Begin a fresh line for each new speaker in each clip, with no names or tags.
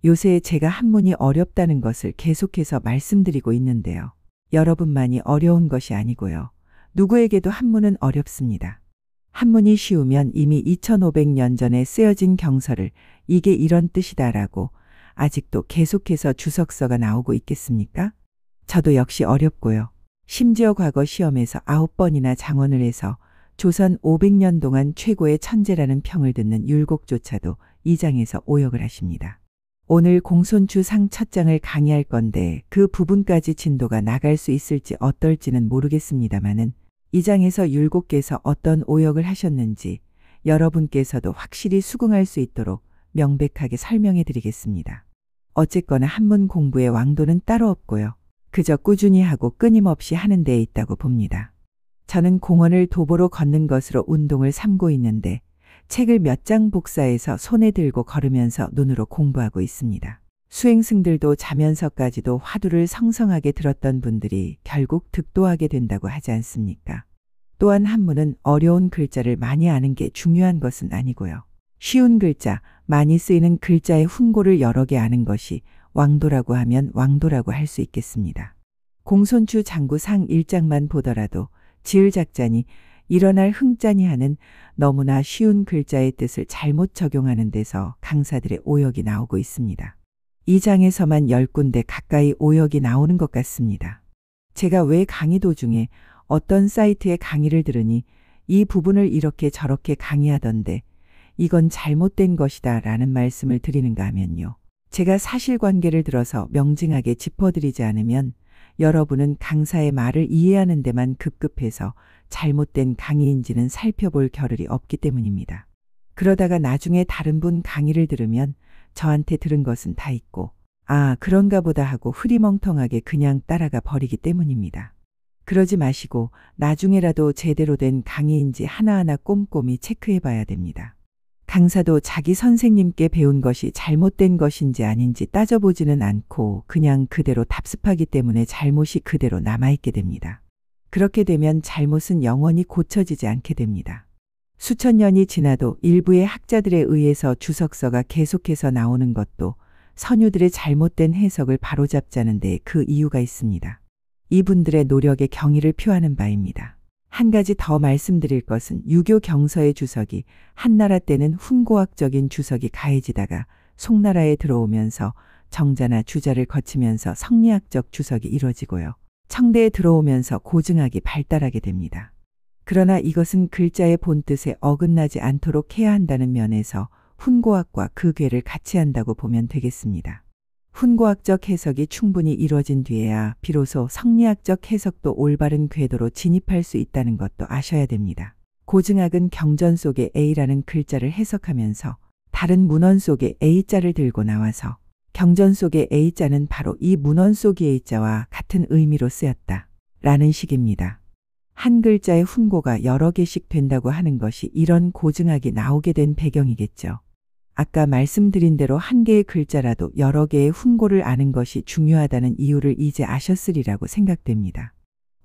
요새 제가 한문이 어렵다는 것을 계속해서 말씀드리고 있는데요. 여러분만이 어려운 것이 아니고요. 누구에게도 한문은 어렵습니다. 한문이 쉬우면 이미 2500년 전에 쓰여진 경서를 이게 이런 뜻이다라고 아직도 계속해서 주석서가 나오고 있겠습니까? 저도 역시 어렵고요. 심지어 과거 시험에서 9번이나 장원을 해서 조선 500년 동안 최고의 천재라는 평을 듣는 율곡조차도 이 장에서 오역을 하십니다. 오늘 공손추 상 첫 장을 강의할 건데 그 부분까지 진도가 나갈 수 있을지 어떨지는 모르겠습니다마는 이 장에서 율곡께서 어떤 오역을 하셨는지 여러분께서도 확실히 수긍할 수 있도록 명백하게 설명해 드리겠습니다. 어쨌거나 한문 공부의 왕도는 따로 없고요. 그저 꾸준히 하고 끊임없이 하는 데에 있다고 봅니다. 저는 공원을 도보로 걷는 것으로 운동을 삼고 있는데 책을 몇 장 복사해서 손에 들고 걸으면서 눈으로 공부하고 있습니다. 수행승들도 자면서까지도 화두를 성성하게 들었던 분들이 결국 득도하게 된다고 하지 않습니까? 또한 한문은 어려운 글자를 많이 아는 게 중요한 것은 아니고요. 쉬운 글자, 많이 쓰이는 글자의 훈고를 여러 개 아는 것이 왕도라고 하면 왕도라고 할 수 있겠습니다. 공손추 장구상 1장만 보더라도 지을 작자니 일어날 흥자니 하는 너무나 쉬운 글자의 뜻을 잘못 적용하는 데서 강사들의 오역이 나오고 있습니다. 이 장에서만 10군데 가까이 오역이 나오는 것 같습니다. 제가 왜 강의 도중에 어떤 사이트의 강의를 들으니 이 부분을 이렇게 저렇게 강의하던데 이건 잘못된 것이다 라는 말씀을 드리는가 하면요. 제가 사실관계를 들어서 명징하게 짚어드리지 않으면 여러분은 강사의 말을 이해하는 데만 급급해서 잘못된 강의인지는 살펴볼 겨를이 없기 때문입니다. 그러다가 나중에 다른 분 강의를 들으면 저한테 들은 것은 다 있고 아 그런가 보다 하고 흐리멍텅하게 그냥 따라가 버리기 때문입니다. 그러지 마시고 나중에라도 제대로 된 강의인지 하나하나 꼼꼼히 체크해 봐야 됩니다. 강사도 자기 선생님께 배운 것이 잘못된 것인지 아닌지 따져보지는 않고 그냥 그대로 답습하기 때문에 잘못이 그대로 남아있게 됩니다. 그렇게 되면 잘못은 영원히 고쳐지지 않게 됩니다. 수천 년이 지나도 일부의 학자들에 의해서 주석서가 계속해서 나오는 것도 선유들의 잘못된 해석을 바로잡자는 데 그 이유가 있습니다. 이분들의 노력에 경의를 표하는 바입니다. 한 가지 더 말씀드릴 것은 유교 경서의 주석이 한나라 때는 훈고학적인 주석이 가해지다가 송나라에 들어오면서 정자나 주자를 거치면서 성리학적 주석이 이뤄지고요. 청대에 들어오면서 고증학이 발달하게 됩니다. 그러나 이것은 글자의 본뜻에 어긋나지 않도록 해야 한다는 면에서 훈고학과 그 궤를 같이 한다고 보면 되겠습니다. 훈고학적 해석이 충분히 이뤄진 뒤에야 비로소 성리학적 해석도 올바른 궤도로 진입할 수 있다는 것도 아셔야 됩니다. 고증학은 경전 속의 A라는 글자를 해석하면서 다른 문헌 속의 A자를 들고 나와서 경전 속의 A자는 바로 이 문헌 속의 A자와 같은 의미로 쓰였다 라는 식입니다. 한 글자의 훈고가 여러 개씩 된다고 하는 것이 이런 고증학이 나오게 된 배경이겠죠. 아까 말씀드린 대로 한 개의 글자라도 여러 개의 훈고를 아는 것이 중요하다는 이유를 이제 아셨으리라고 생각됩니다.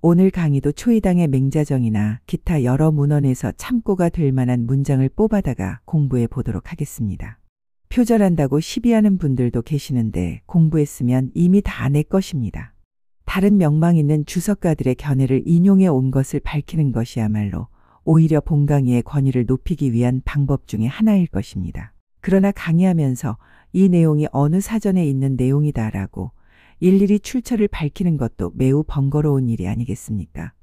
오늘 강의도 초이당의 맹자정이나 기타 여러 문헌에서 참고가 될 만한 문장을 뽑아다가 공부해 보도록 하겠습니다. 표절한다고 시비하는 분들도 계시는데 공부했으면 이미 다 내 것입니다. 다른 명망 있는 주석가들의 견해를 인용해 온 것을 밝히는 것이야말로 오히려 본강의의 권위를 높이기 위한 방법 중에 하나일 것입니다. 그러나 강의하면서 이 내용이 어느 사전에 있는 내용이다라고 일일이 출처를 밝히는 것도 매우 번거로운 일이 아니겠습니까?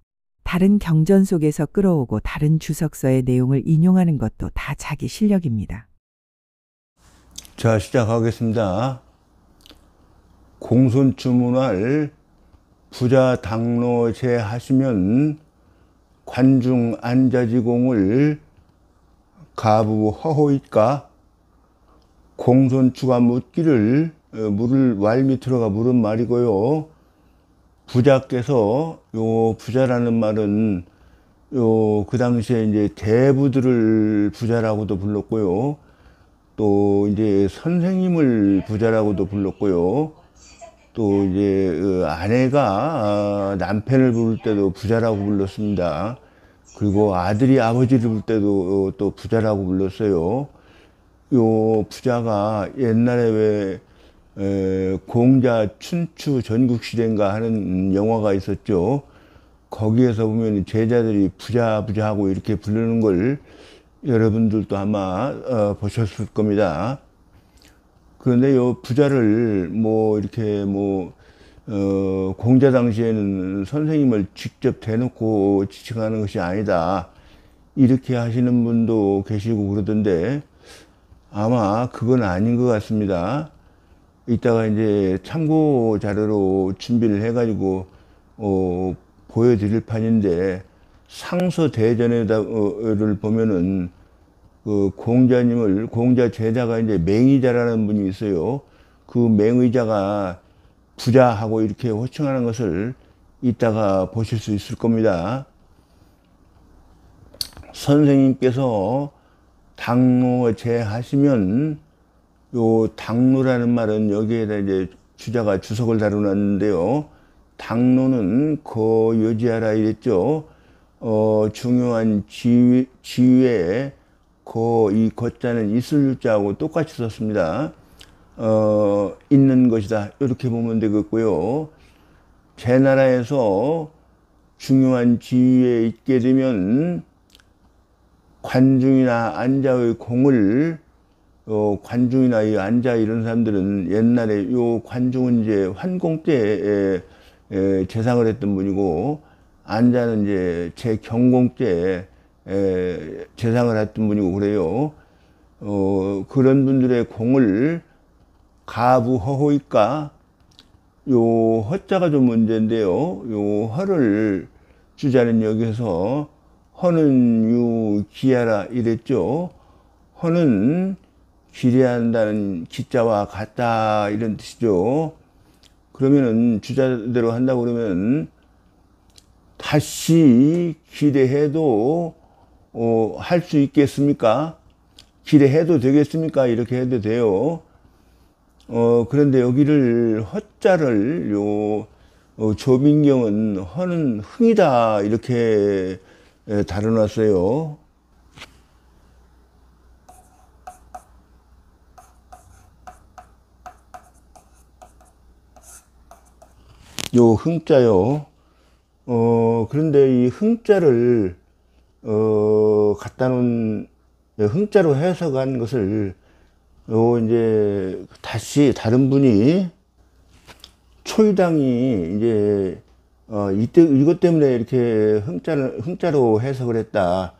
다른 경전 속에서 끌어오고 다른 주석서의 내용을 인용하는 것도 다 자기 실력입니다.
자, 시작하겠습니다. 공손주문할 부자 당로제 하시면 관중 안자지공을 가부 허호이까 공손추가 묻기를 물을 왈 밑으로가 물은 말이고요. 부자께서 요 부자라는 말은 요 그 당시에 이제 대부들을 부자라고도 불렀고요. 또 이제 선생님을 부자라고도 불렀고요. 또 이제 아내가 남편을 부를 때도 부자라고 불렀습니다. 그리고 아들이 아버지를 부를 때도 또 부자라고 불렀어요. 요 부자가 옛날에 왜 공자 춘추 전국시대인가 하는 영화가 있었죠. 거기에서 보면 제자들이 부자 하고 이렇게 부르는 걸 여러분들도 아마 보셨을 겁니다. 그런데 요 부자를 뭐 이렇게 공자 당시에는 선생님을 직접 대놓고 지칭하는 것이 아니다, 이렇게 하시는 분도 계시고 그러던데 아마 그건 아닌 것 같습니다. 이따가 이제 참고 자료로 준비를 해가지고 보여드릴 판인데, 상서대전에를 보면은 그 공자 제자가 이제 맹의자라는 분이 있어요. 그 맹의자가 부자하고 이렇게 호칭하는 것을 이따가 보실 수 있을 겁니다. 선생님께서 당노제 하시면, 요 당노라는 말은 여기에다 이제 주자가 주석을 달아놨는데요. 당노는 거여지하라 이랬죠. 중요한 지위에 이 거자는 있을 유자하고 똑같이 썼습니다. 있는 것이다, 이렇게 보면 되겠고요. 제 나라에서 중요한 지위에 있게 되면 관중이나 안자의 공을, 관중이나 이 안자 이런 사람들은 옛날에 요 관중은 이제 환공 때 제상을 했던 분이고, 안자는 이제 제경공 때 제상을 했던 분이고 그래요. 그런 분들의 공을 가부허호이까, 요 허자가 좀 문제인데요. 요 허를 주자는 여기서 허는 유기하라 이랬죠. 허는 기례한다는 기자와 같다 이런 뜻이죠. 그러면은 주자대로 한다고 그러면 다시 기례해도 할 수 있겠습니까? 기례해도 되겠습니까? 이렇게 해도 돼요. 그런데 여기를 허자를 조민경은 허는 흥이다 이렇게 다뤄놨어요. 요 흥자요. 그런데 이 흥자를 갖다 놓은, 흥자로 해석한 것을 이제 다시 다른 분이, 초이당이 이제 이것 때문에 이렇게 흥자로 해석을 했다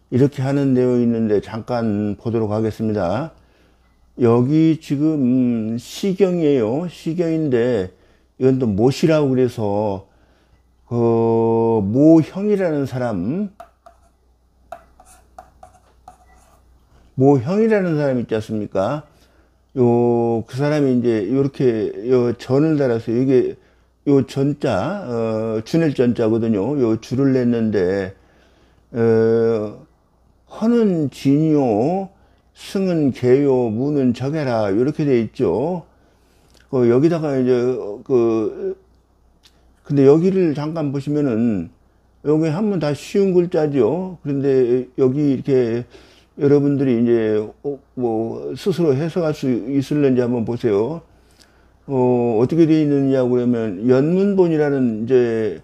이렇게 하는 내용이 있는데 잠깐 보도록 하겠습니다. 여기 지금 시경이에요. 시경인데 이건 또 못이라고 그래서 모형이라는 사람 있지 않습니까? 그 사람이 이제 요렇게 전을 달아서 이게 요 전자, 주낼 전자거든요. 요 줄을 냈는데, 허는 진이요, 승은 개요, 무는 적해라, 요렇게 돼 있죠. 여기다가 이제, 근데 여기를 잠깐 보시면은, 여기 한번 다 쉬운 글자죠. 그런데 여기 이렇게 여러분들이 이제, 스스로 해석할 수 있을는지 한번 보세요. 어떻게 되어 있느냐고 그러면, 연문본이라는 이제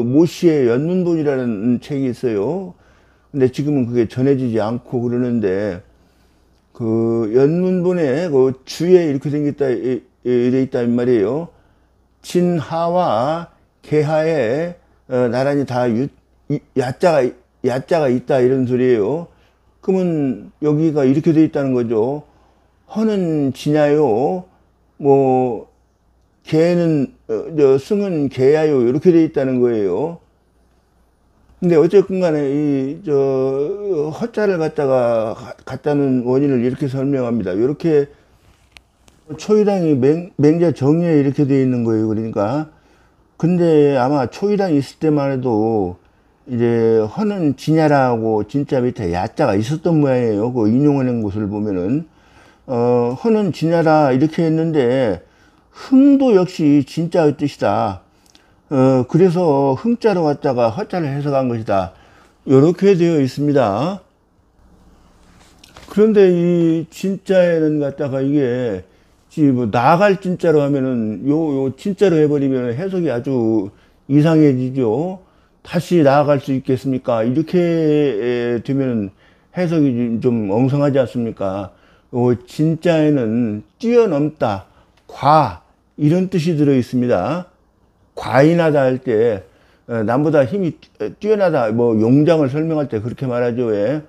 모시의 연문본이라는 책이 있어요. 근데 지금은 그게 전해지지 않고 그러는데, 그 연문본에 그 주에 이렇게 돼 있단 말이에요. 진하와 개하에 나란히 다 야자가 있다 이런 소리예요. 그러면 여기가 이렇게 돼 있다는 거죠. 허는 지냐요, 개는 승은 개야요, 이렇게 돼 있다는 거예요. 근데 어쨌든 간에 허자를 갖다는 원인을 이렇게 설명합니다. 이렇게 초이당이 맹자 정의에 이렇게 돼 있는 거예요. 그러니까. 근데 아마 초이당이 있을 때만 해도 이제 허는 지냐라고 진짜 밑에 야자가 있었던 모양이에요. 그 인용하는 곳을 보면은 허는 지냐라 이렇게 했는데, 흥도 역시 진짜의 뜻이다. 그래서 흥자로 갖다가 허자를 해석한 것이다. 이렇게 되어 있습니다. 그런데 이 진짜에는 갖다가 이게 뭐 나아갈 진짜로 하면은 요 진짜로 해버리면 해석이 아주 이상해지죠. 다시 나아갈 수 있겠습니까? 이렇게 되면 해석이 좀 엉성하지 않습니까? 요 진짜에는 뛰어넘다, 이런 뜻이 들어 있습니다. 과인하다 할 때, 남보다 힘이 뛰어나다, 뭐 용장을 설명할 때 그렇게 말하죠. 왜?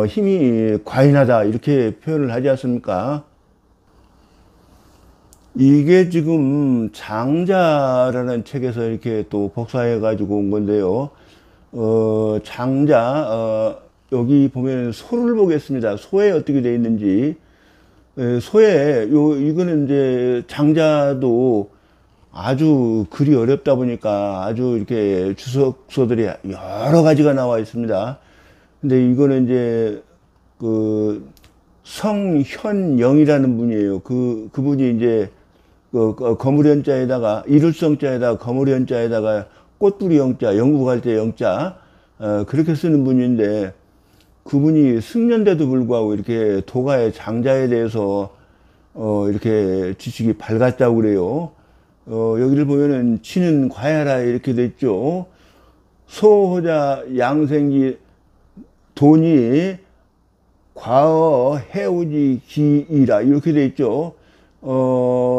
힘이 과인하다 이렇게 표현을 하지 않습니까? 이게 지금 장자라는 책에서 이렇게 또 복사해 가지고 온 건데요. 장자, 여기 보면 소를 보겠습니다. 소에 어떻게 되어 있는지. 소에, 이거는 이제 장자도 아주 글이 어렵다 보니까 아주 이렇게 주석서들이 여러 가지가 나와 있습니다. 근데 이거는 이제 그 성현영이라는 분이에요. 그분이 이제 거무련자에다가 이룰성자에다가 거무련자에다가 꽃뿌리 영자, 영국 갈 때 영자 그렇게 쓰는 분인데 그분이 승려인데도 불구하고 이렇게 도가의 장자에 대해서 이렇게 지식이 밝았다고 그래요. 여기를 보면은 치는 과야라 이렇게 됐죠. 소호자 양생기 돈이 과어 해오지 기이라 이렇게 돼 있죠.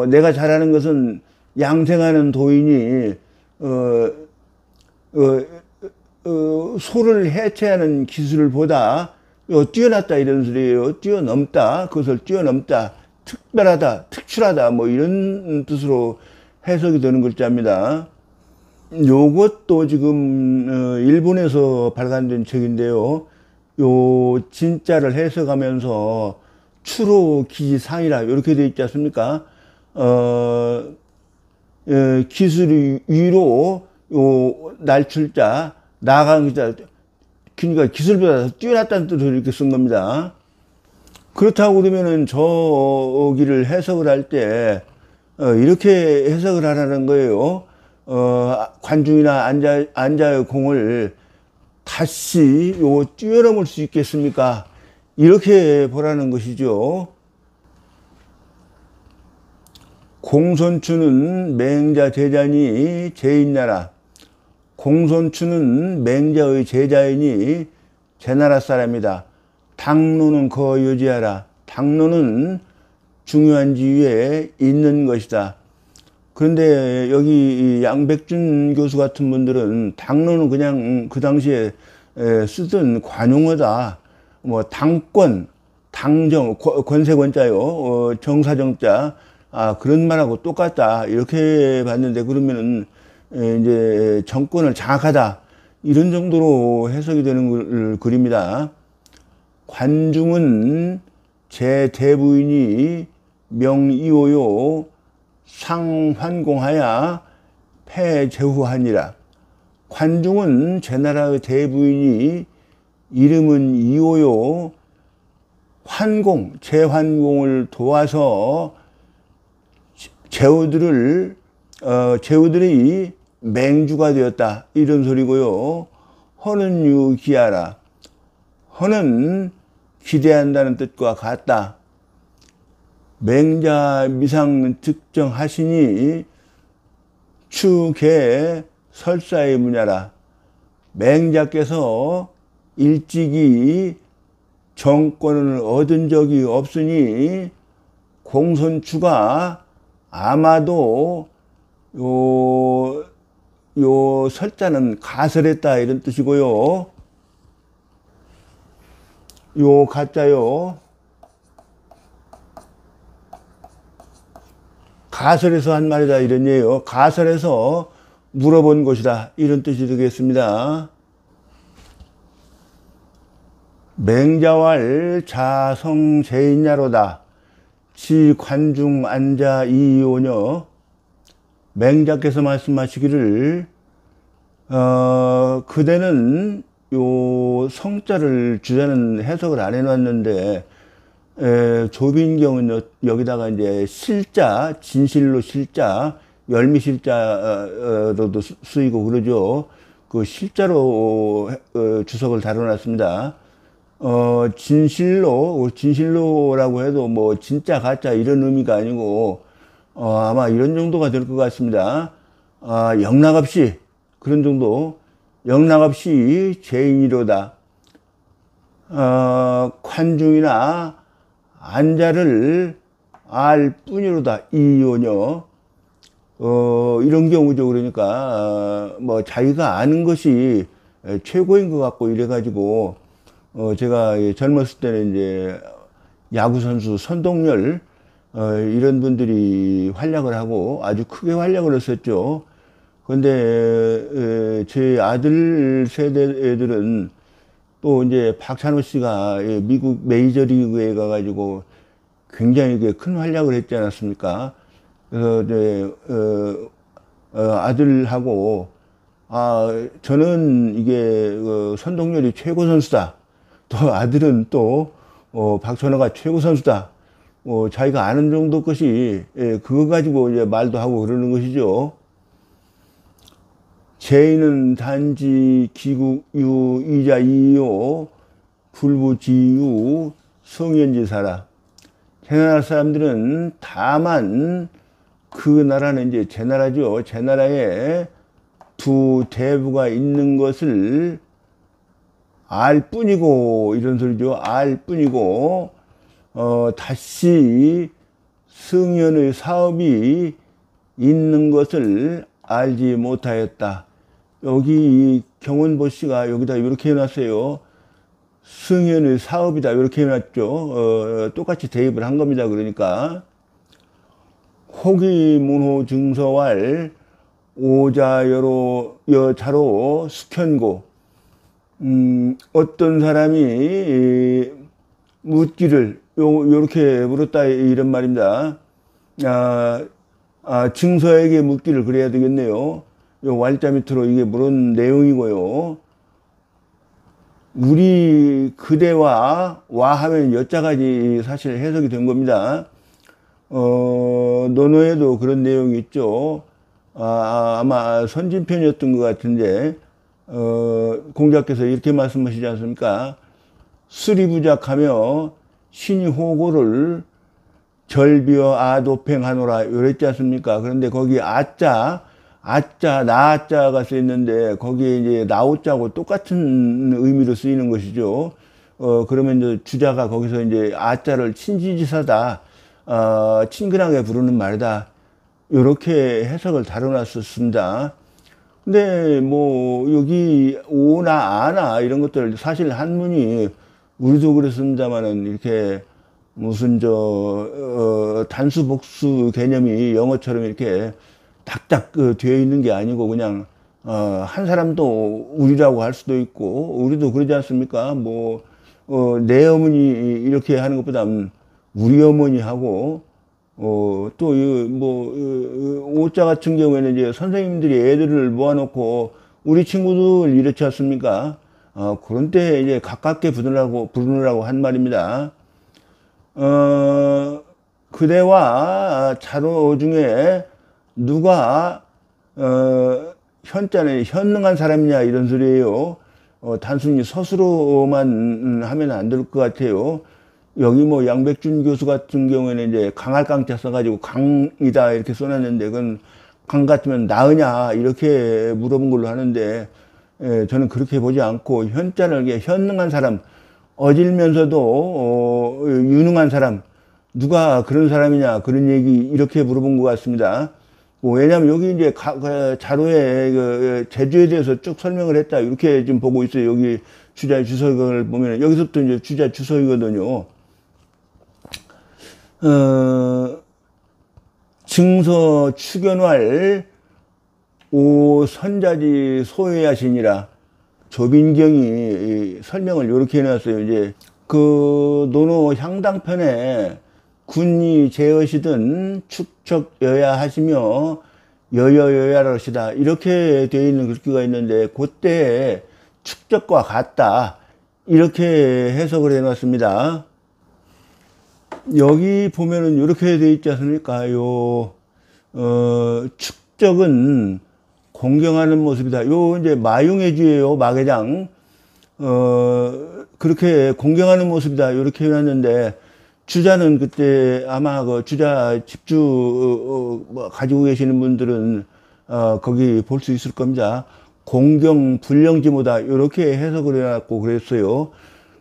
내가 잘하는 것은 양생하는 도인이 소를 해체하는 기술보다 뛰어났다 이런 소리예요. 뛰어넘다, 그것을 뛰어넘다, 특별하다, 특출하다 뭐 이런 뜻으로 해석이 되는 글자입니다. 요것도 지금 일본에서 발간된 책인데요. 요 진짜를 해석하면서 추로 기지상이라 이렇게 되어 있지 않습니까? 기술 위로 요 날출자 나아가는 자, 그러니까 기술보다 더 뛰어났다는 뜻으로 이렇게 쓴 겁니다. 그렇다고 그러면은 저기를 해석을 할 때 이렇게 해석을 하라는 거예요. 관중이나 안자의 공을 다시 뛰어넘을 수 있겠습니까? 이렇게 보라는 것이죠. 공손추는 맹자 제자니 제인나라. 공손추는 맹자의 제자이니 제나라 사람이다. 당노는 거여지하라. 당노는 중요한 지위에 있는 것이다. 그런데 여기 양백준 교수 같은 분들은 당노는 그냥 그 당시에 쓰던 관용어다. 뭐 당권, 당정, 권세권자요, 정사정자, 그런 말하고 똑같다. 이렇게 봤는데 그러면은 이제 정권을 장악하다. 이런 정도로 해석이 되는 글입니다. 관중은 제 대부인이 명이오요 상환공하야 폐제후하니라. 관중은 제 나라의 대부인이 이름은 이오요 환공, 재환공을 도와서 제후들이 맹주가 되었다. 이런 소리고요. 허는 유기하라. 허는 기대한다는 뜻과 같다. 맹자 미상 특정하시니 추계 설사의 문야라. 맹자께서 일찍이 정권을 얻은 적이 없으니 공손추가 아마도 요 설자는 가설했다 이런 뜻이고요. 요 가짜요. 가설에서 한 말이다 이런 얘기예요. 가설에서 물어본 것이다 이런 뜻이 되겠습니다. 맹자왈 자성제인야로다. 지 관중 안자 이오녀. 맹자께서 말씀하시기를 그대는 요 성자를 주자는 해석을 안 해놨는데 조빈경은 여기다가 이제 실자, 진실로 실자, 열미실자로도 쓰이고 그러죠. 그 실자로 주석을 다뤄놨습니다. 진실로라고 해도 뭐 진짜 가짜 이런 의미가 아니고 아마 이런 정도가 될 것 같습니다. 영락없이 그런 정도. 영락없이 죄인이로다. 관중이나 안자를 알 뿐이로다. 이요녀. 이런 경우죠. 그러니까 뭐 자기가 아는 것이 최고인 것 같고 이래가지고 제가 젊었을 때는 이제 야구 선수 선동열 이런 분들이 활약을 하고 아주 크게 활약을 했었죠. 근데 제 아들 세대 애들은 또 이제 박찬호 씨가 미국 메이저리그에 가가지고 굉장히 큰 활약을 했지 않았습니까? 그래서 이제 아들하고 저는 이게 선동열이 최고 선수다. 또 아들은 또 박찬호가 최고 선수다. 자기가 아는 정도 것이 그거 가지고 이제 말도 하고 그러는 것이죠. 죄인은 단지 기국유 이자 이요 불부지유 성현지사라. 제 나라 사람들은 다만 그 나라는 이제 제 나라죠. 제 나라에 두 대부가 있는 것을 알 뿐이고 이런 소리죠. 알 뿐이고 다시 성현의 사업이 있는 것을 알지 못하였다. 여기 경원보 씨가 여기다 이렇게 해놨어요. 성현의 사업이다 이렇게 해놨죠. 똑같이 대입을 한 겁니다. 그러니까 호기문호 증서왈 오자여로 여자로 숙현고. 어떤 사람이 묻기를 요렇게 물었다 이런 말입니다. 증서에게 묻기를 그래야 되겠네요. 요 왈자 밑으로 이게 물은 내용이고요. 우리 그대와 와 하면 여자까지 사실 해석이 된 겁니다. 논어에도 그런 내용이 있죠. 아마 선진편이었던 것 같은데 공자께서 이렇게 말씀하시지 않습니까? 수리부작하며 신이 호고를 절비어 아도팽하노라 이랬지 않습니까? 그런데 거기 나자가 쓰였는데 거기에 이제 나오자고 똑같은 의미로 쓰이는 것이죠. 그러면 이제 주자가 거기서 이제 아자를 친지지사다, 친근하게 부르는 말이다. 이렇게 해석을 다뤄놨었습니다. 근데 뭐 여기 오나 아나 이런 것들 사실 한문이 우리도 그랬습니다만은 이렇게 무슨 단수 복수 개념이 영어처럼 이렇게 딱딱 되어 있는 게 아니고 그냥 한 사람도 우리라고 할 수도 있고 우리도 그러지 않습니까? 뭐 내 어머니 이렇게 하는 것보다는 우리 어머니 하고 또 오자 같은 경우에는 이제 선생님들이 애들을 모아놓고 우리 친구들 이렇지 않습니까? 그런 때 이제 가깝게 부르느라고 한 말입니다. 그대와 자로 중에 누가 현자는 현능한 사람이냐 이런 소리예요. 단순히 서술로만 하면 안 될 것 같아요. 여기 뭐 양백준 교수 같은 경우에는 이제 강할 강자 써가지고 강이다 이렇게 써놨는데 그건 강 같으면 나으냐 이렇게 물어본 걸로 하는데 저는 그렇게 보지 않고 현자를 현능한 사람, 어질면서도 유능한 사람, 누가 그런 사람이냐 그런 얘기 이렇게 물어본 것 같습니다. 왜냐하면 여기 이제 자료에 제주에 대해서 쭉 설명을 했다 이렇게 지금 보고 있어요. 여기 주자 주석을 보면 여기서부터 이제 주자 주석이거든요. 증서 추견활 오선자지 소외하시니라. 조빈경이 설명을 이렇게 해놨어요. 이제 그 논어 향당편에 군이 제어시든 축척여야 하시며 여여여야러시다 이렇게 되어 있는 글귀가 있는데 그때 축적과 같다 이렇게 해석을 해놨습니다. 여기 보면은 이렇게 되어 있지 않습니까? 축적은 공경하는 모습이다. 요 이제 마용해주예요. 마계장. 그렇게 공경하는 모습이다. 이렇게 해놨는데, 주자는 그때 아마 그 주자 집주 뭐 가지고 계시는 분들은 거기 볼 수 있을 겁니다. 공경 불령지모다 이렇게 해석을 해놨고 그랬어요.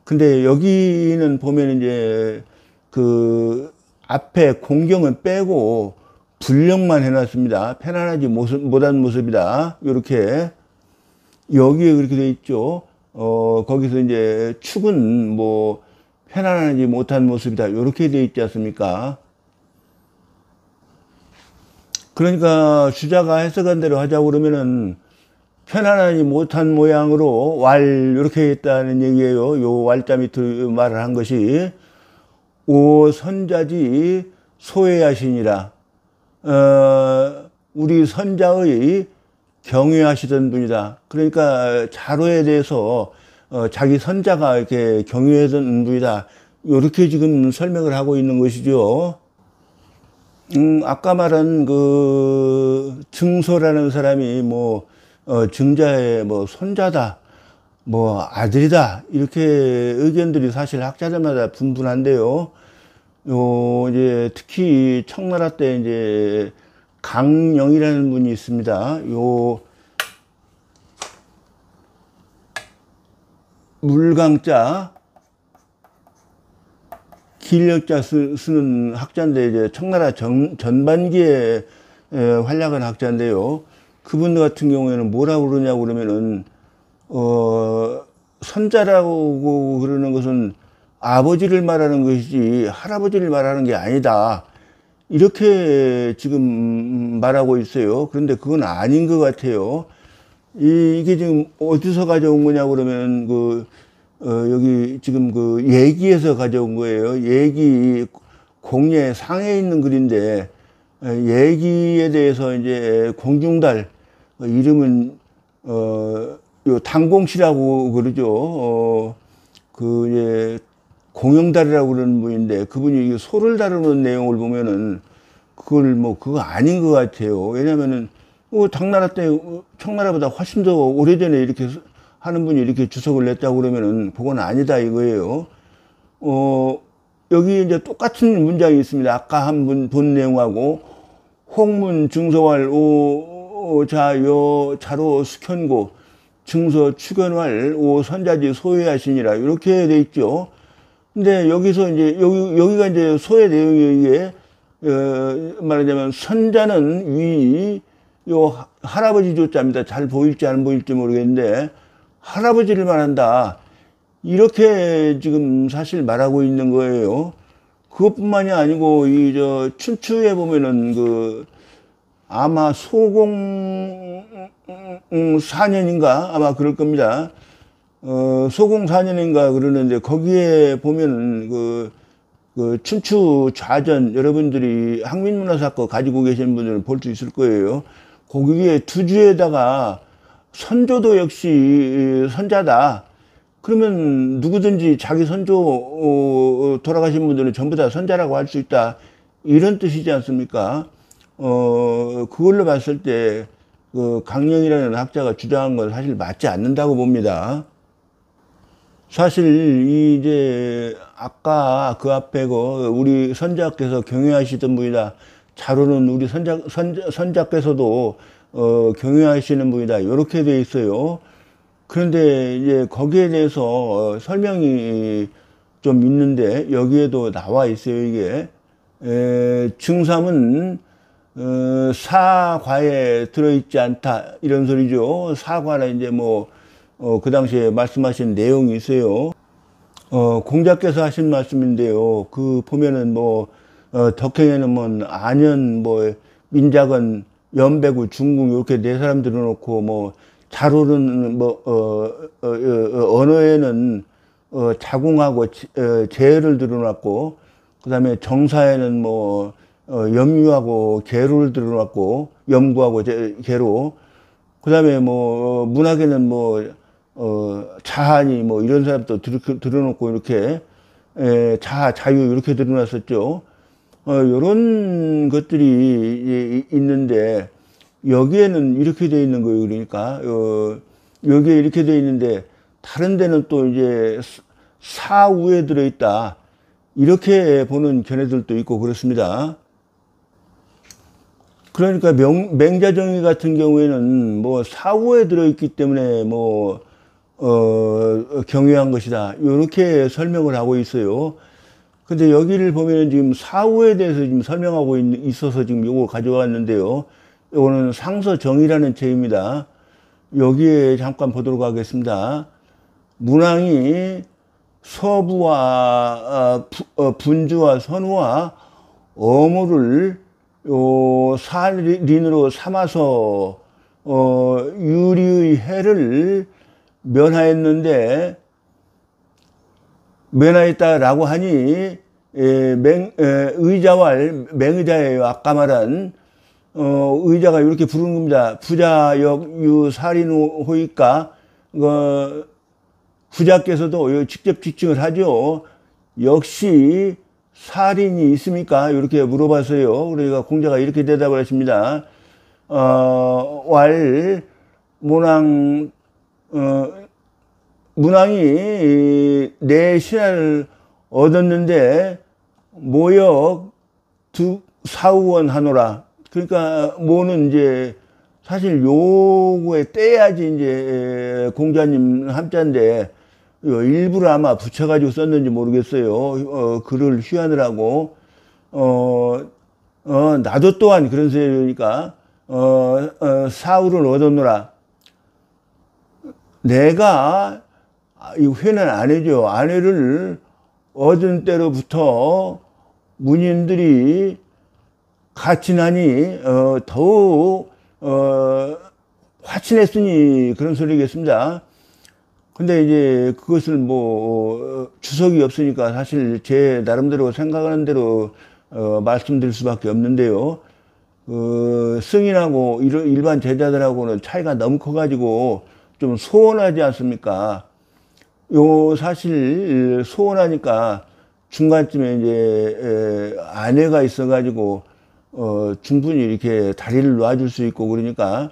근데 여기는 보면 이제 그 앞에 공경은 빼고 불령만 해놨습니다. 편안하지 못한 모습이다. 이렇게 여기에 그렇게 돼 있죠. 거기서 이제 축은 뭐 편안하지 못한 모습이다. 이렇게 돼 있지 않습니까? 그러니까 주자가 해석한 대로 하자고 그러면은 편안하지 못한 모양으로 이렇게 했다는 얘기예요. 요 왈자 밑으로 말을 한 것이 오 선자지 소외하시니라. 우리 선자의 경외하시던 분이다. 그러니까 자로에 대해서 자기 선자가 이렇게 경외하던 분이다. 이렇게 지금 설명을 하고 있는 것이죠. 아까 말한 그 증소라는 사람이 뭐 증자의 뭐 손자다, 뭐 아들이다 이렇게 의견들이 사실 학자들마다 분분한데요. 이제 특히 청나라 때 이제 강영이라는 분이 있습니다. 물강자 길역자 쓰는 학자인데 이제 청나라 전반기에 활약한 학자인데요. 그분 같은 경우에는 뭐라고 그러냐고 그러면은 선자라고 그러는 것은 아버지를 말하는 것이지 할아버지를 말하는 게 아니다. 이렇게 지금 말하고 있어요. 그런데 그건 아닌 것 같아요. 이게 지금 어디서 가져온 거냐고 그러면 여기 지금 그 예기에서 가져온 거예요. 예기 공예 상에 있는 글인데 예기에 대해서 이제 공중달 이름은 요 단공시라고 그러죠. 이제 공영달이라고 그러는 분인데 그분이 소를 다루는 내용을 보면은 그거 아닌 것 같아요. 왜냐면은 당나라 때 청나라보다 훨씬 더 오래전에 이렇게 하는 분이 이렇게 주석을 냈다고 그러면은 그건 아니다 이거예요. 여기 이제 똑같은 문장이 있습니다. 아까 한 분 본 내용하고 홍문 증서왈 자로 숙현고 증서 축연왈 오 선자지 소외하시니라 이렇게 돼 있죠. 근데 여기서 이제 여기가 이제 소외 내용이 이게 말하자면 선자는 요 할아버지 조자입니다. 잘 보일지 안 보일지 모르겠는데 할아버지를 말한다. 이렇게 지금 사실 말하고 있는 거예요. 그것뿐만이 아니고 춘추에 보면은 아마 소공 4년인가 아마 그럴 겁니다. 소공 4년인가 그러는데 거기에 보면은 춘추 좌전 여러분들이 한민문화사거 가지고 계신 분들은 볼 수 있을 거예요. 거기에 두 주에다가 선조도 역시 선자다. 그러면 누구든지 자기 선조 돌아가신 분들은 전부 다 선자라고 할 수 있다. 이런 뜻이지 않습니까? 그걸로 봤을 때 강령이라는 학자가 주장한 건 사실 맞지 않는다고 봅니다. 사실 이제 아까 그 앞에 우리 선자께서 경외하시던 분이다. 자로는 우리 선자께서도 경외하시는 분이다. 이렇게 돼 있어요. 그런데 이제 거기에 대해서 설명이 좀 있는데 여기에도 나와 있어요. 이게 증삼은 사과에 들어있지 않다 이런 소리죠. 사과는 이제 그 당시에 말씀하신 내용이 있어요. 공자께서 하신 말씀인데요. 보면은 덕행에는 안연, 민작은 연배구, 중궁 이렇게 네 사람 들어놓고 자로는 언어에는 자궁하고 재를 들어놨고 그 다음에 정사에는 염유하고 계로를 들어놨고 염구하고 계로 그 다음에 문학에는 자한이 이런 사람도 들어놓고 이렇게 자유 이렇게 들어놨었죠. 요런 것들이 있는데 여기에는 이렇게 돼 있는 거예요. 그러니까 여기에 이렇게 돼 있는데 다른 데는 또 이제 사우에 들어있다. 이렇게 보는 견해들도 있고 그렇습니다. 그러니까 맹자정의 같은 경우에는 뭐 사우에 들어있기 때문에 뭐 경외한 것이다. 이렇게 설명을 하고 있어요. 근데 여기를 보면은 지금 사우에 대해서 지금 설명하고 있어서 지금 요거 가져왔는데요. 요거는 상서정의라는 책입니다. 여기에 잠깐 보도록 하겠습니다. 문왕이 서부와 분주와 선우와 어무를 사린으로 삼아서 유리의 해를 면하였다라고 하니 의자왈 맹의자예요. 아까 말한 의자가 이렇게 부르는 겁니다. 부자역 유사린호이까 부자께서도 직접 지칭을 하죠. 역시 살인이 있습니까? 이렇게 물어봤어요. 그러니까 공자가 이렇게 대답을 하십니다. 문왕이 내 신하를 얻었는데 모역 사우원 하노라. 그러니까 뭐는 이제 사실 요거에 떼야지 이제 공자님 함자인데 일부러 아마 붙여가지고 썼는지 모르겠어요. 글을 휴하느라고. 나도 또한 그런 소리니까, 사우를 얻었노라. 내가, 이 회는 아내죠. 아내를 얻은 때로부터 문인들이 같이 나니, 더욱, 화친했으니 그런 소리겠습니다. 근데 이제 그것을 뭐 주석이 없으니까 사실 제 나름대로 생각하는 대로 말씀드릴 수밖에 없는데요. 승인하고 일반 제자들하고는 차이가 너무 커가지고 좀 소원하지 않습니까? 요 사실 소원하니까 중간쯤에 이제 아내가 있어가지고 충분히 이렇게 다리를 놔줄 수 있고 그러니까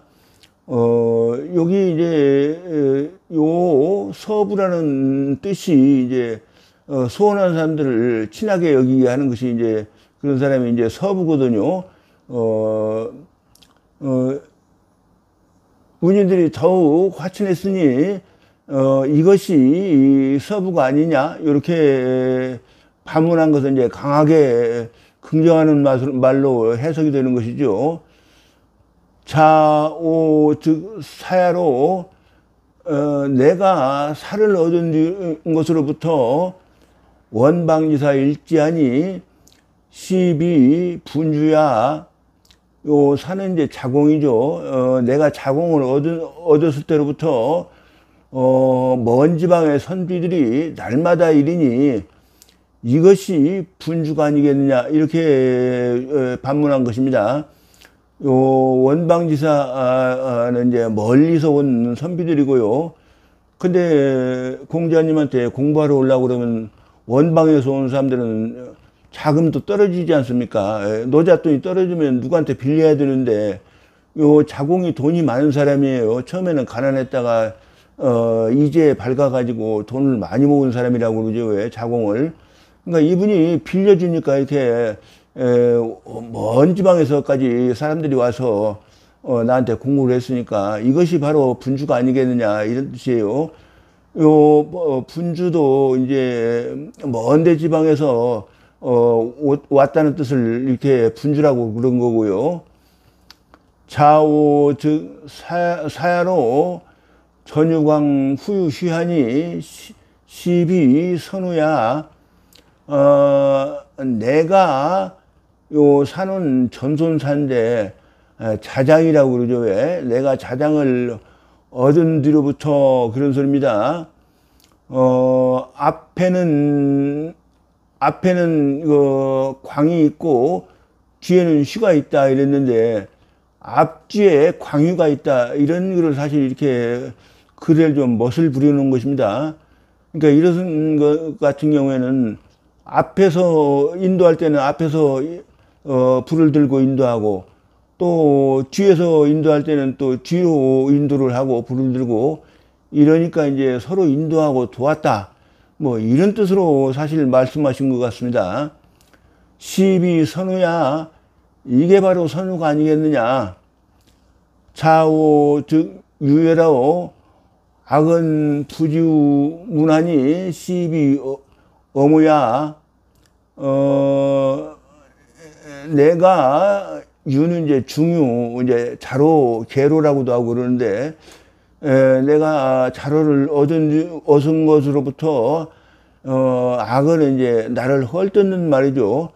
여기 이제 요 서부라는 뜻이 이제 소원한 사람들을 친하게 여기게 하는 것이 이제 그런 사람이 이제 서부거든요. 문인들이 더욱 화친했으니 이것이 서부가 아니냐 이렇게 반문한 것은 이제 강하게 긍정하는 말로 해석이 되는 것이죠. 자오 즉 사야로 내가 살을 얻은 것으로부터 원방지사 일지하니 시비 분주야. 요 사는 이제 자공이죠. 내가 자공을 얻었을 때로부터 먼 지방의 선비들이 날마다 이르니 이것이 분주가 아니겠느냐 이렇게 반문한 것입니다. 요 원방지사는 이제 멀리서 온 선비들이고요. 근데 공자님한테 공부하러 오려고 그러면 원방에서 온 사람들은 자금도 떨어지지 않습니까? 노잣돈이 떨어지면 누구한테 빌려야 되는데 요 자공이 돈이 많은 사람이에요. 처음에는 가난했다가 이제 밝아가지고 돈을 많이 모은 사람이라고 그러죠. 왜 자공을. 그러니까 이분이 빌려주니까 이렇게 먼 지방에서까지 사람들이 와서 나한테 공부를 했으니까 이것이 바로 분주가 아니겠느냐 이런 뜻이에요. 요 분주도 이제 먼데 지방에서 왔다는 뜻을 이렇게 분주라고 그런 거고요. 자오 즉 사야로 전유광 후유 휘하니 시비 선우야. 내가 요 산은 전손산인데 자장이라고 그러죠. 왜? 내가 자장을 얻은 뒤로부터 그런 소리입니다. 앞에는 광이 있고 뒤에는 휴가 있다 이랬는데 앞뒤에 광유가 있다 이런 거를 사실 이렇게 글을 좀 멋을 부리는 것입니다. 그러니까 이런 것 같은 경우에는 앞에서 인도할 때는 앞에서 불을 들고 인도하고 또 뒤에서 인도할 때는 또 뒤로 인도를 하고 불을 들고 이러니까 이제 서로 인도하고 도왔다. 뭐 이런 뜻으로 사실 말씀하신 것 같습니다. 시비 선우야, 이게 바로 선우가 아니겠느냐. 좌우 즉 유예라오 악은 부지우 문하니 시비 어무야. 내가 유는 이제 중유, 이제 자로, 계로라고도 하고 그러는데, 내가 자로를 얻은 것으로부터, 악은 이제 나를 헐뜯는 말이죠.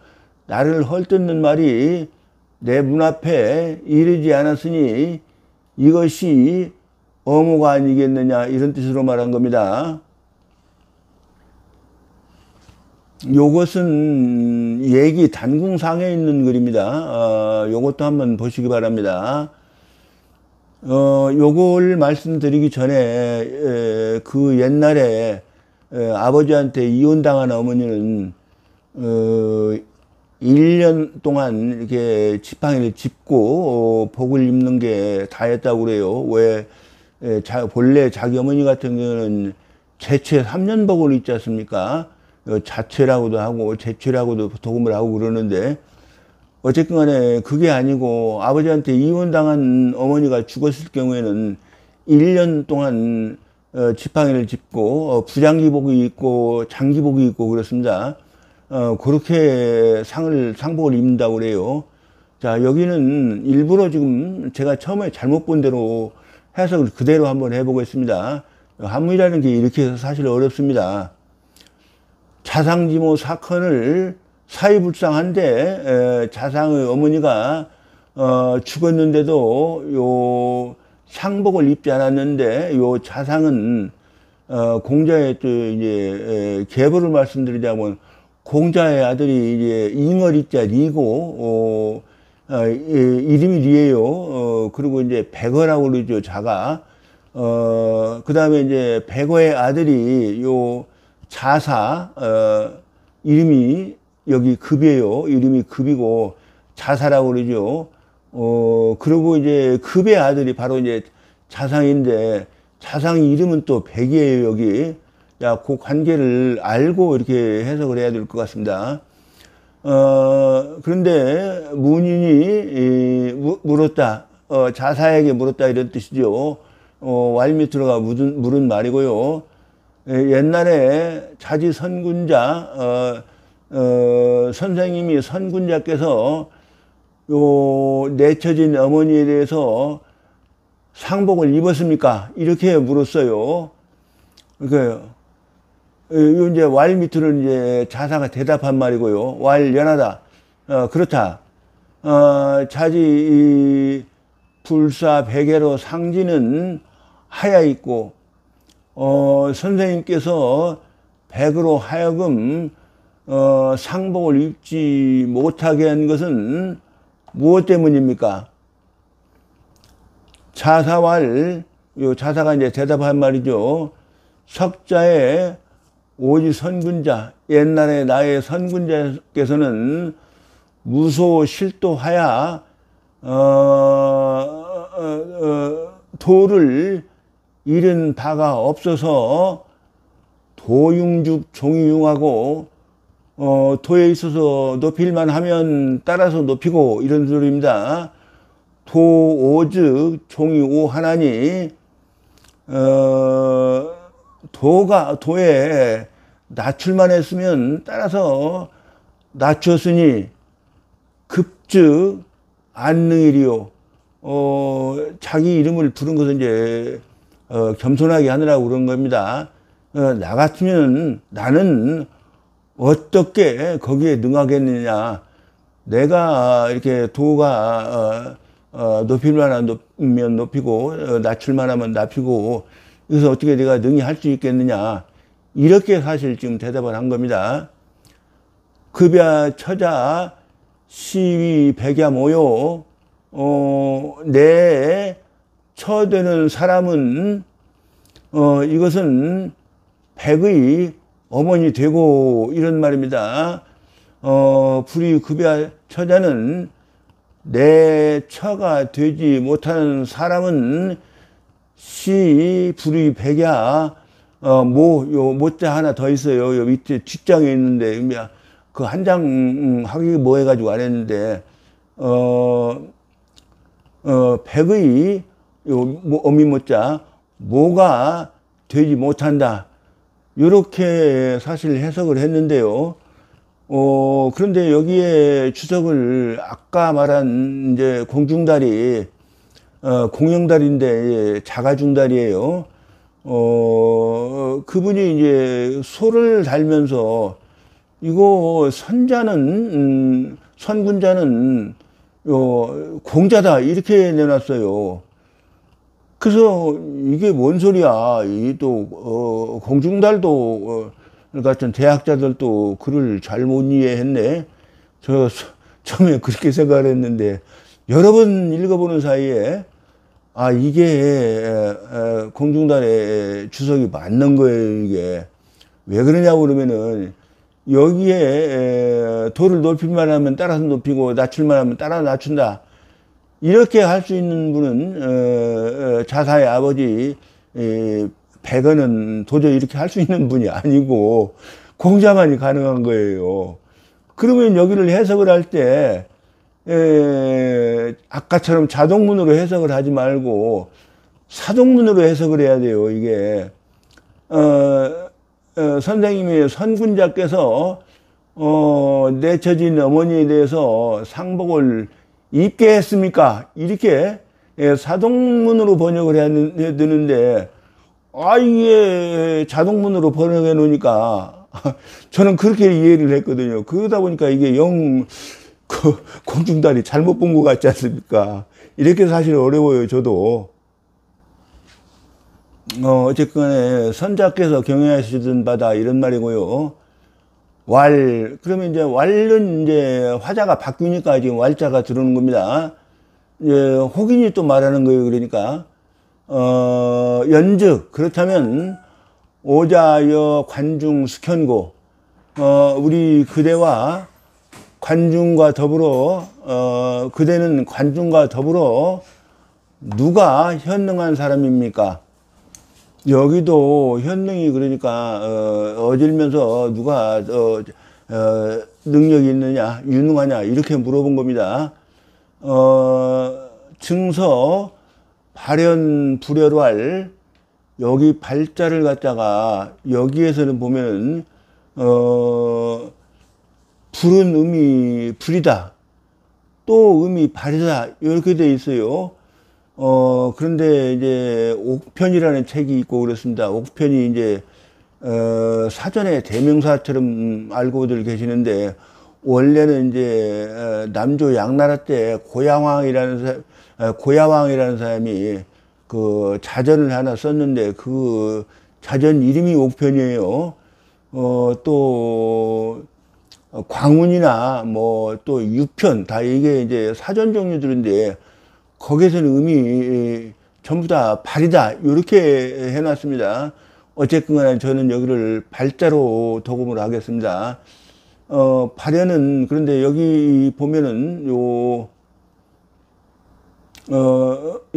나를 헐뜯는 말이 내 문 앞에 이르지 않았으니 이것이 어무가 아니겠느냐, 이런 뜻으로 말한 겁니다. 요것은 얘기 단궁상에 있는 글입니다. 요것도 한번 보시기 바랍니다. 요걸 말씀드리기 전에, 그 옛날에, 아버지한테 이혼당한 어머니는, 1년 동안 이렇게 지팡이를 짚고, 복을 입는 게 다였다고 그래요. 왜, 본래 자기 어머니 같은 경우는 제체 3년 복을 입지 않습니까? 자체라고도 하고 제체라고도 도금을 하고 그러는데, 어쨌든 간에 그게 아니고 아버지한테 이혼당한 어머니가 죽었을 경우에는 1년 동안 지팡이를 짚고 부장기복이 있고 장기복이 있고 그렇습니다. 그렇게 상복을 입는다고 그래요. 자, 여기는 일부러 지금 제가 처음에 잘못 본 대로 해석을 그대로 한번 해보겠습니다. 한문이라는 게 이렇게 해서 사실 어렵습니다. 자상지모 사건을 사위불상한데, 자상의 어머니가 죽었는데도 요 상복을 입지 않았는데, 요 자상은 공자의 또 이제 계보를 말씀드리자면, 공자의 아들이 이제 잉어리자 리고 이름이 리예요. 그리고 이제 백어라고 그러죠, 자가. 그 다음에 이제 백어의 아들이 요 자사, 이름이 여기 급이에요. 이름이 급이고 자사라고 그러죠. 그리고 이제 급의 아들이 바로 이제 자상인데, 자상 이름은 또 백이에요, 여기. 야, 그 관계를 알고 이렇게 해석을 해야 될 것 같습니다. 그런데 문인이 물었다. 자사에게 물었다, 이런 뜻이죠. 왈밑으로가 물은 말이고요. 옛날에 자지 선군자, 선생님이 선군자께서 요 내처진 어머니에 대해서 상복을 입었습니까? 이렇게 물었어요. 그러니까 요 이제 왈 밑으로는 이제 자사가 대답한 말이고요. 왈 연하다. 그렇다. 자지 이 불사 베개로 상지는 하야 있고, 선생님께서 백으로 하여금 상복을 입지 못하게 한 것은 무엇 때문입니까? 자사왈, 요 자사가 이제 대답한 말이죠. 석자의 오지 선군자, 옛날에 나의 선군자께서는 무소 실도하야 도를 잃은 바가 없어서 도융죽 종이융하고 도에 있어서 높일만 하면 따라서 높이고, 이런 소리입니다. 도오즉 종이 오하나니, 도에 낮출만 했으면 따라서 낮췄으니 급즉 안능이리요. 자기 이름을 부른 것은 이제 겸손하게 하느라고 그런 겁니다. 나 같으면 나는 어떻게 거기에 능하겠느냐. 내가 이렇게 도가 높일만 하면 높이고 낮출만 하면 낮추고, 그래서 어떻게 내가 능히 할 수 있겠느냐. 이렇게 사실 지금 대답을 한 겁니다. 급야 처자 시위 백야 모요. 내 처되는 사람은 이것은 백의 어머니 되고, 이런 말입니다. 불이 급야 처자는 내 처가 되지 못하는 사람은 시 불의 백야 요 모자 하나 더 있어요. 요 밑에 뒷장에 있는데, 그 한 장 하기 뭐 해가지고 안 했는데, 백의 어미 모자, 뭐가 되지 못한다. 이렇게 사실 해석을 했는데요. 그런데 여기에 주석을 아까 말한 이제 공중다리, 공영다리인데 자가중다리예요. 그분이 이제 소를 달면서 이거 선군자는 공자다 이렇게 내놨어요. 그래서 이게 뭔 소리야? 이 또 공중달도 같은 대학자들도 글을 잘못 이해했네. 처음에 그렇게 생각을 했는데 여러 번 읽어보는 사이에 이게 공중달의 주석이 맞는 거예요. 이게 왜 그러냐고 그러면은 여기에 도를 높일만 하면 따라서 높이고 낮출만 하면 따라 낮춘다. 이렇게 할 수 있는 분은 자사의 아버지 백언은 도저히 이렇게 할 수 있는 분이 아니고 공자만이 가능한 거예요. 그러면 여기를 해석을 할 때 아까처럼 자동문으로 해석을 하지 말고 사동문으로 해석을 해야 돼요. 이게 선생님이 선군자께서 내처진 어머니에 대해서 상복을 입게 했습니까? 이렇게 사동문으로 번역을 해야 되는데 이게 자동문으로 번역해 놓으니까 저는 그렇게 이해를 했거든요. 그러다 보니까 이게 공중달이 잘못 본 것 같지 않습니까? 이렇게 사실 어려워요. 저도 어쨌건 선자께서 경영하시던 바다 이런 말이고요. 그러면 이제 왈은 이제 화자가 바뀌니까 지금 왈자가 들어오는 겁니다. 이제 혹인이 또 말하는 거예요. 그러니까 연즉 그렇다면 오자여 관중 숙현고 우리 그대와 관중과 더불어 그대는 관중과 더불어 누가 현능한 사람입니까? 여기도 현능이 그러니까 어질면서 누가 능력이 있느냐 유능하냐 이렇게 물어본 겁니다. 증서 발현 불혈활 여기 발자를 갖다가 여기에서는 보면 불은 음이 불이다 또 음이 발이다 이렇게 돼 있어요. 그런데 이제 옥편이라는 책이 있고 그렇습니다. 옥편이 이제 사전에 대명사처럼 알고들 계시는데 원래는 이제 남조 양나라 때 고야왕이라는 사람이 그 자전을 하나 썼는데 그 자전 이름이 옥편이에요. 또 광운이나 뭐 또 유편 다 이게 이제 사전 종류들인데 거기에서는 음이 전부 다 발이다 이렇게 해놨습니다. 어쨌든 간에 저는 여기를 발자로 도금을 하겠습니다. 발현은 그런데 여기 보면은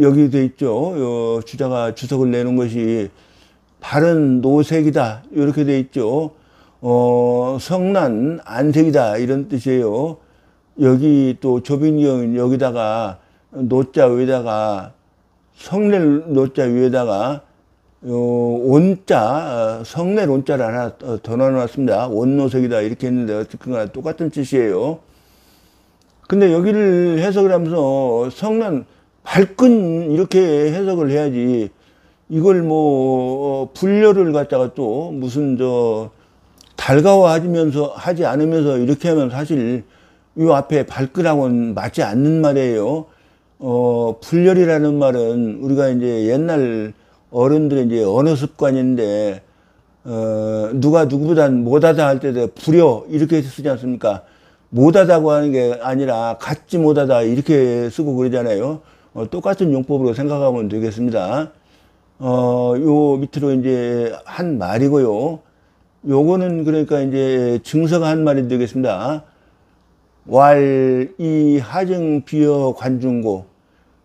여기 돼 있죠. 주자가 주석을 내는 것이 발은 노색이다 이렇게 돼 있죠. 성난 안색이다 이런 뜻이에요. 여기 또 조빈경 여기다가 노자 위에다가 성낼 노자 위에다가 온자 성낼 온자를 하나 더 넣어놨습니다. 온노색이다 이렇게 했는데 어쨌거나 똑같은 뜻이에요. 근데 여기를 해석을 하면서 성난 발끈 이렇게 해석을 해야지 이걸 뭐 분열을 갖다가 또 무슨 달가워하면서 하지 않으면서 이렇게 하면 사실 이 앞에 발끈하고는 맞지 않는 말이에요. 불열이라는 말은 우리가 이제 옛날 어른들의 이제 언어 습관인데, 누가 누구보다 못하다 할 때 불여 이렇게 쓰지 않습니까? 못하다고 하는 게 아니라 갖지 못하다 이렇게 쓰고 그러잖아요. 똑같은 용법으로 생각하면 되겠습니다. 요 밑으로 이제 한 말이고요. 요거는 그러니까 이제 증서가 한 말이 되겠습니다. 왈이 하증 비어 관중고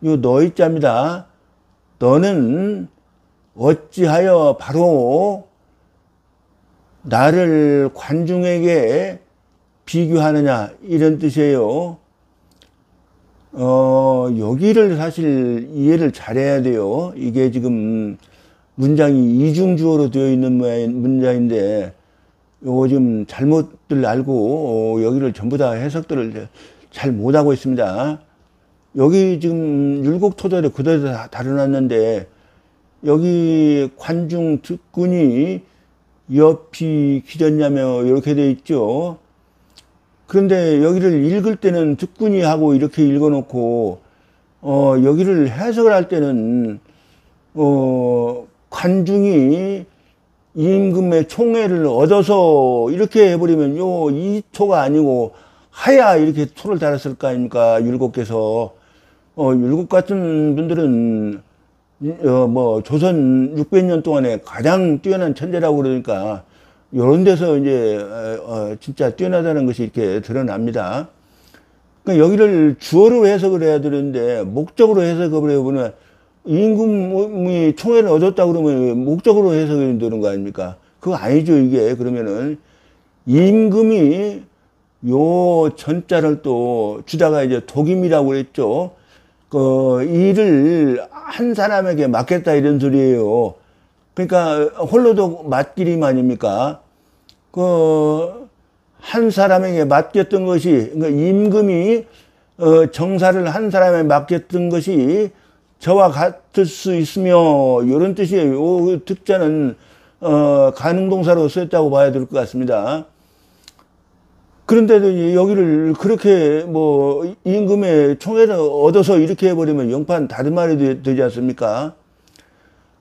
요 너희자입니다. 너는 어찌하여 바로 나를 관중에게 비교하느냐 이런 뜻이에요. 여기를 사실 이해를 잘해야 돼요. 이게 지금 문장이 이중주어로 되어 있는 문장인데 요거 지금 잘못들 알고 여기를 전부 다 해석들을 잘 못하고 있습니다. 여기 지금 율곡토절에 그대로 다 다뤄놨는데 여기 관중 듣군이 옆이 기졌냐며 이렇게 돼 있죠. 그런데 여기를 읽을 때는 듣군이 하고 이렇게 읽어놓고 여기를 해석을 할 때는 관중이 임금의 총애를 얻어서 이렇게 해버리면 이 토가 아니고 하야 이렇게 토를 달았을 거 아닙니까? 율곡께서 율곡 같은 분들은 뭐 조선 600년 동안에 가장 뛰어난 천재라고 그러니까 이런 데서 이제 진짜 뛰어나다는 것이 이렇게 드러납니다. 그러니까 여기를 주어로 해석을 해야 되는데 목적으로 해석을 해보면 임금이 총애를 얻었다 그러면 목적으로 해석이 되는 거 아닙니까? 그거 아니죠. 이게 그러면은 임금이 요 전자를 또 주다가 이제 독임이라고 그랬죠. 그 일을 한 사람에게 맡겼다 이런 소리예요. 그러니까 홀로도 맡기림 아닙니까? 그 한 사람에게 맡겼던 것이 그러니까 임금이 정사를 한 사람에게 맡겼던 것이 저와 같을 수 있으며 이런 뜻이에요. 요 득자는 가능동사로 쓰였다고 봐야 될 것 같습니다. 그런데도 여기를 그렇게 뭐 임금의 총애를 얻어서 이렇게 해버리면 영판 다른 말이 되지 않습니까?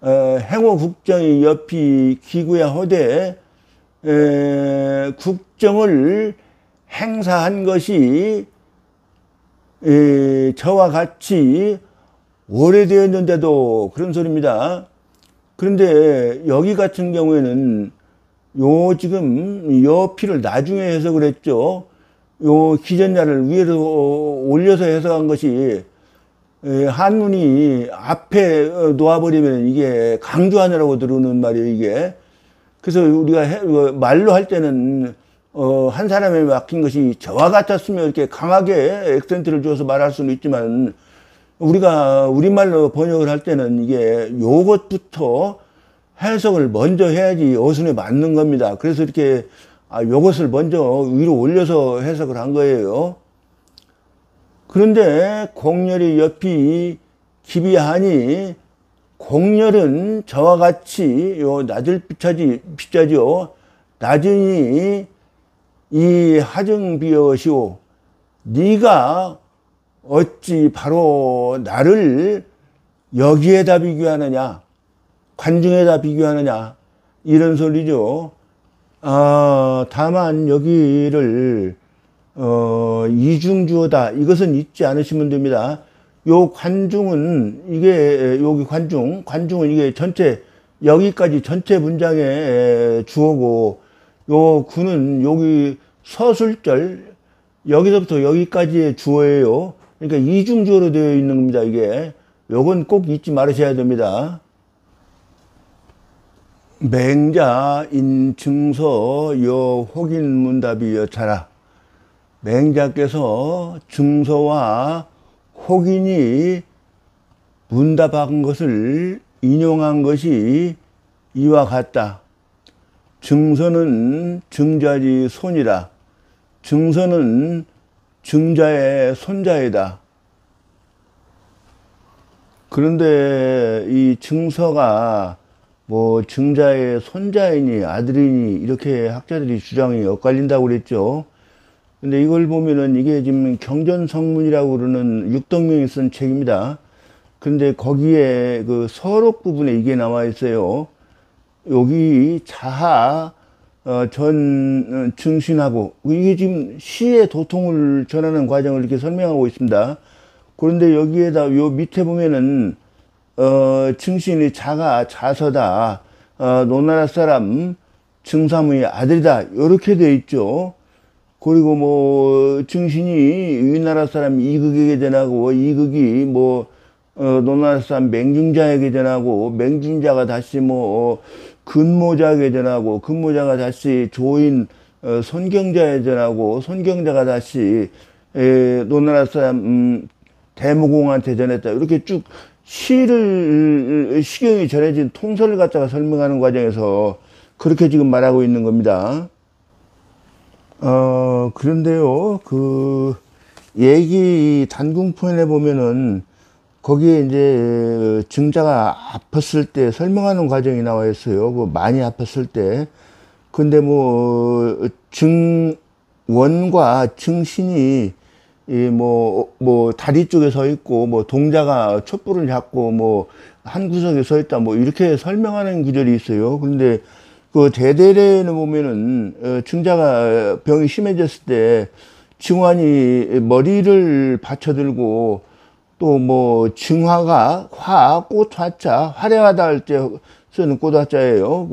행호 국정이 옆이 기구야 허되 국정을 행사한 것이 저와 같이 오래되었는데도 그런 소리입니다. 그런데 여기 같은 경우에는 지금 여피를 나중에 해석을 했죠. 기전자를 위로 올려서 해석한 것이 한문이 앞에 놓아버리면 이게 강조하느라고 들어오는 말이에요, 이게. 그래서 우리가 말로 할 때는 한 사람에 맡긴 것이 저와 같았으면 이렇게 강하게 액센트를 줘서 말할 수는 있지만 우리가 우리말로 번역을 할 때는 이게 요것부터 해석을 먼저 해야지 어순에 맞는 겁니다. 그래서 이렇게 요것을 먼저 위로 올려서 해석을 한 거예요. 그런데 공렬이 옆이 기비하니 공렬은 저와 같이 낮을 빗자죠. 낮으니 이 하정비여시오. 네가 어찌 바로 나를 여기에다 비교하느냐, 관중에다 비교하느냐 이런 소리죠. 다만 여기를 이중주어다 이것은 잊지 않으시면 됩니다. 요 관중은 이게 여기 관중은 이게 전체 여기까지 전체 문장의 주어고 요 구는 여기 서술절 여기서부터 여기까지의 주어예요. 그러니까 이중주어로 되어 있는 겁니다. 이게 요건 꼭 잊지 말으셔야 됩니다. 맹자 인 증서 여 혹인 문답이 여차라. 맹자께서 증서와 혹인이 문답한 것을 인용한 것이 이와 같다. 증서는 증자지 손이라. 증서는 증자의 손자이다. 그런데 이 증서가 뭐 증자의 손자이니 아들이니 이렇게 학자들이 주장이 엇갈린다고 그랬죠. 근데 이걸 보면은 이게 지금 경전성문이라고 그러는 육덕명이 쓴 책입니다. 근데 거기에 그 서록 부분에 이게 나와 있어요. 여기 자하 전 증신하고 이게 지금 시의 도통을 전하는 과정을 이렇게 설명하고 있습니다. 그런데 여기에다 요 밑에 보면은 증신이 자가 자서다. 노나라 사람 증삼의 아들이다. 이렇게 돼 있죠. 그리고 뭐 증신이 위나라 사람 이극에게 전하고 이극이 뭐 노나라 사람 맹중자에게 전하고 맹중자가 다시 뭐 근모자에게 전하고 근모자가 다시 조인 손경자에 전하고 손경자가 다시 노나라 사람 대무공한테 전했다. 이렇게 쭉 시경이 전해진 통설을 갖다가 설명하는 과정에서 그렇게 지금 말하고 있는 겁니다. 그런데요, 얘기 단궁편에 보면은 거기에 이제 증자가 아팠을 때 설명하는 과정이 나와 있어요. 많이 아팠을 때. 근데 증원과 증신이 다리 쪽에 서 있고, 동자가 촛불을 잡고, 한 구석에 서 있다, 이렇게 설명하는 구절이 있어요. 그런데 그 대대례에는 보면은, 증자가 병이 심해졌을 때, 증환이 머리를 받쳐들고, 또 증화가 꽃 화자, 화려하다 할 때 쓰는 꽃 화자예요.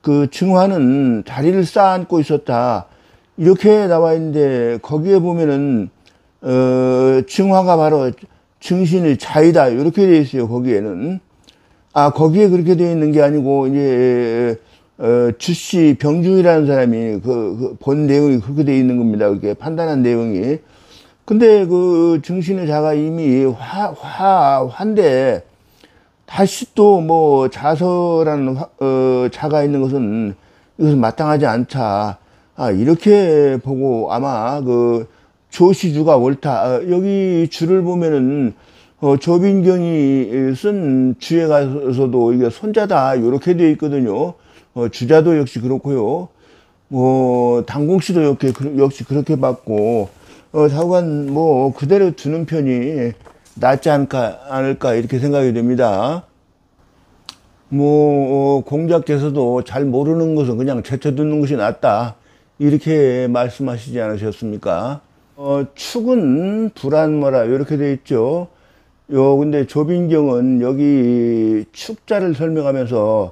그 증화는 다리를 쌓아안고 있었다. 이렇게 나와 있는데, 거기에 보면은, 증화가 바로 증신의 자이다. 이렇게 되어 있어요, 거기에는. 거기에 그렇게 되어 있는 게 아니고, 이제, 주씨 병중이라는 사람이 본 내용이 그렇게 되어 있는 겁니다. 그렇게 판단한 내용이. 근데 그 증신의 자가 이미 화인데, 다시 또 자서라는 자가 있는 것은 이것은 마땅하지 않다. 이렇게 보고 아마 조시주가 옳다. 여기 주를 보면은 조빈경이 쓴 주에 가서도 이게 손자다 이렇게 되어 있거든요. 주자도 역시 그렇고요. 당공씨도 역시 그렇게 봤고, 좌우간 그대로 두는 편이 낫지 않을까 이렇게 생각이 됩니다. 공작께서도 잘 모르는 것은 그냥 제쳐두는 것이 낫다 이렇게 말씀하시지 않으셨습니까? 축은 불안모라 이렇게 돼 있죠. 근데 조빈경은 여기 축자를 설명하면서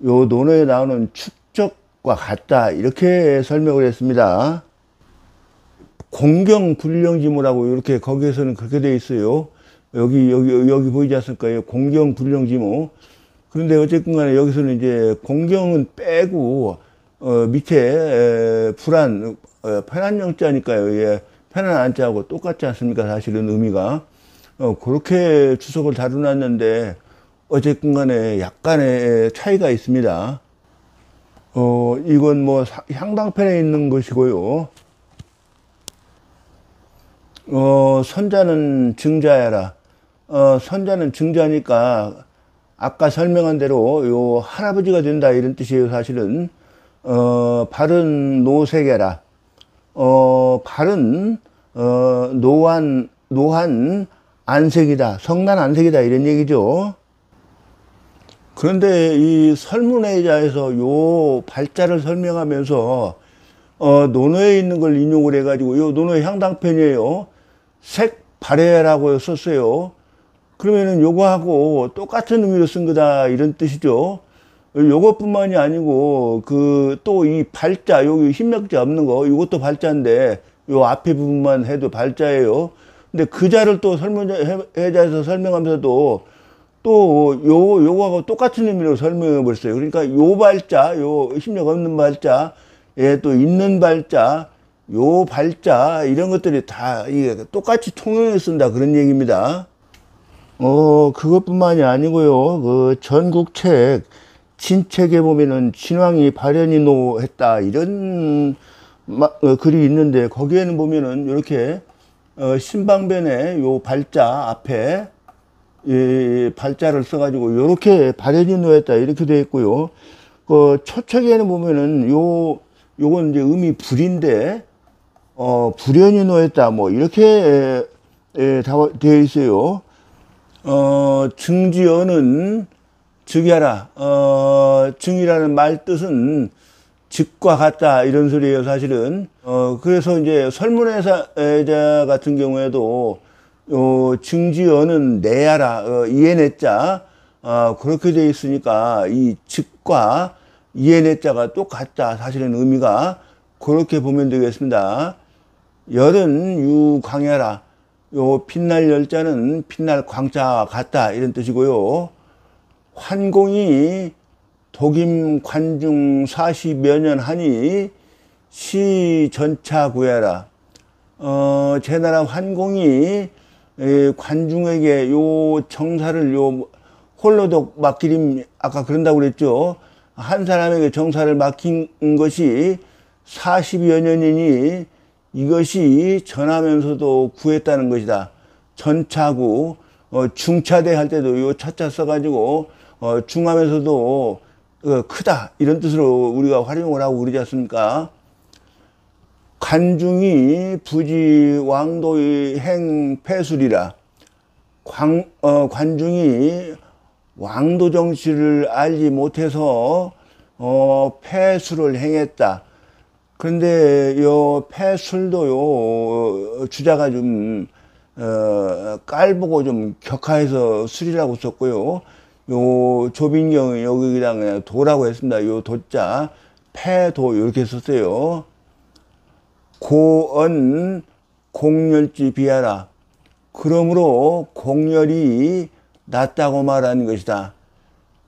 요 논어에 나오는 축적과 같다 이렇게 설명을 했습니다. 공경불령지모라고 이렇게 거기에서는 그렇게 돼 있어요. 여기 보이지 않습니까? 공경불령지모. 그런데 어쨌든 간에 여기서는 이제 공경은 빼고 밑에 불안 편한 영자니까요. 예, 편한 안자하고 똑같지 않습니까? 사실은 의미가 그렇게 주석을 다루놨는데 어쨌든 간에 약간의 차이가 있습니다. 이건 향당편에 있는 것이고요. 선자는 증자야라. 선자는 증자니까 아까 설명한 대로 요 할아버지가 된다 이런 뜻이에요. 사실은 발은 노세계라. 발은 노한 안색이다. 성난 안색이다 이런 얘기죠. 그런데 이 설문의자에서 요 발자를 설명하면서 논어에 있는 걸 인용을 해가지고 요 논어의 향당편이에요. 색발해라고 썼어요. 그러면은 요거하고 똑같은 의미로 쓴 거다 이런 뜻이죠. 요것뿐만이 아니고 또 이 발자 여기 힘력자 없는 거 이것도 발자인데 요 앞에 부분만 해도 발자예요. 근데 그 자를 또 설문의자에서 설명하면서도 또 요거하고 똑같은 의미로 설명해 버렸어요. 그러니까 요 발자, 요 힘력 없는 발자, 또 있는 발자, 요 발자 이런 것들이 다 이게 똑같이 통용해 쓴다 그런 얘기입니다. 그것뿐만이 아니고요. 그 전국책 진책에 보면은 진왕이 발현이노 했다 이런 글이 있는데 거기에는 보면은 이렇게 신방변에 요 발자 앞에 발자를 써가지고 이렇게 발현이노 했다 이렇게 되어 있고요. 초책에는 보면은 요건 이제 의미 불인데 불현이노 했다 이렇게 되어 있어요. 증지어는 즉이하라. 증이라는 말 뜻은 즉과 같다 이런 소리예요, 사실은. 그래서 이제 설문의자 같은 경우에도 증지어는 내야라. 이해내자. 그렇게 되어 있으니까 이 즉과 이해내자가 똑같다. 사실은 의미가 그렇게 보면 되겠습니다. 열은 유광야라. 요 빛날 열자는 빛날 광자와 같다 이런 뜻이고요. 환공이 독임 관중 40여 년 하니 시 전차 구해라. 제 나라 환공이 관중에게 요 정사를 요 홀로독 맡기림 아까 그런다고 그랬죠. 한 사람에게 정사를 맡긴 것이 40여 년이니 이것이 전하면서도 구했다는 것이다. 전차구 중차대 할 때도 요 차자 써가지고 중하면서도 크다 이런 뜻으로 우리가 활용을 하고 그러지 않습니까? 관중이 부지 왕도의 행 패술이라. 관중이 왕도 정치를 알지 못해서 패술을 행했다. 그런데 요 패술도요 주자가 좀 깔보고 좀 격하해서 술이라고 썼고요. 요 조빈경은 여기다 그냥 도라고 했습니다. 요 도자 패도 이렇게 썼어요. 고언 공열지 비하라. 그러므로 공열이 낮다고 말하는 것이다.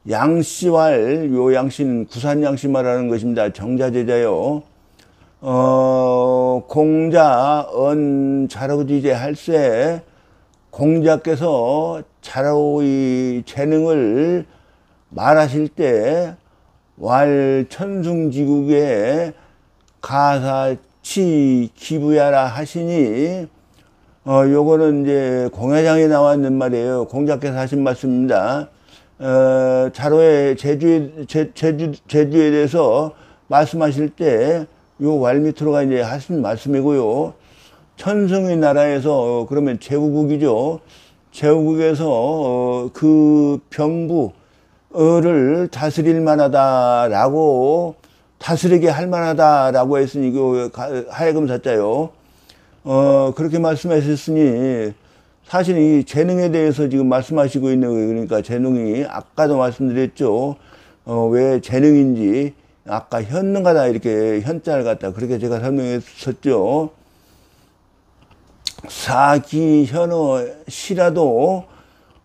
양씨왈, 요 양씨는 구산 양씨 말하는 것입니다. 정자제자요. 공자 언 자로지제 할세, 공자께서 자로의 재능을 말하실 때 왈 천승지국에 가사치 기부야라 하시니 요거는 이제 공야장에 나와 있는 말이에요. 공자께서 하신 말씀입니다. 자로의 제주에 대해서 말씀하실 때 요 왈 밑으로가 이제 하신 말씀이고요. 천승의 나라에서 그러면 제후국이죠. 제후국에서 그 병부를 다스릴 만하다라고 다스리게 할 만하다라고 했으니 그 하여금 사자요. 그렇게 말씀하셨으니 사실 이 재능에 대해서 지금 말씀하시고 있는 거예요. 그러니까 재능이 아까도 말씀드렸죠. 왜 재능인지 아까 현능하다 이렇게 현자를 갖다 그렇게 제가 설명했었죠. 사기 현어 시라도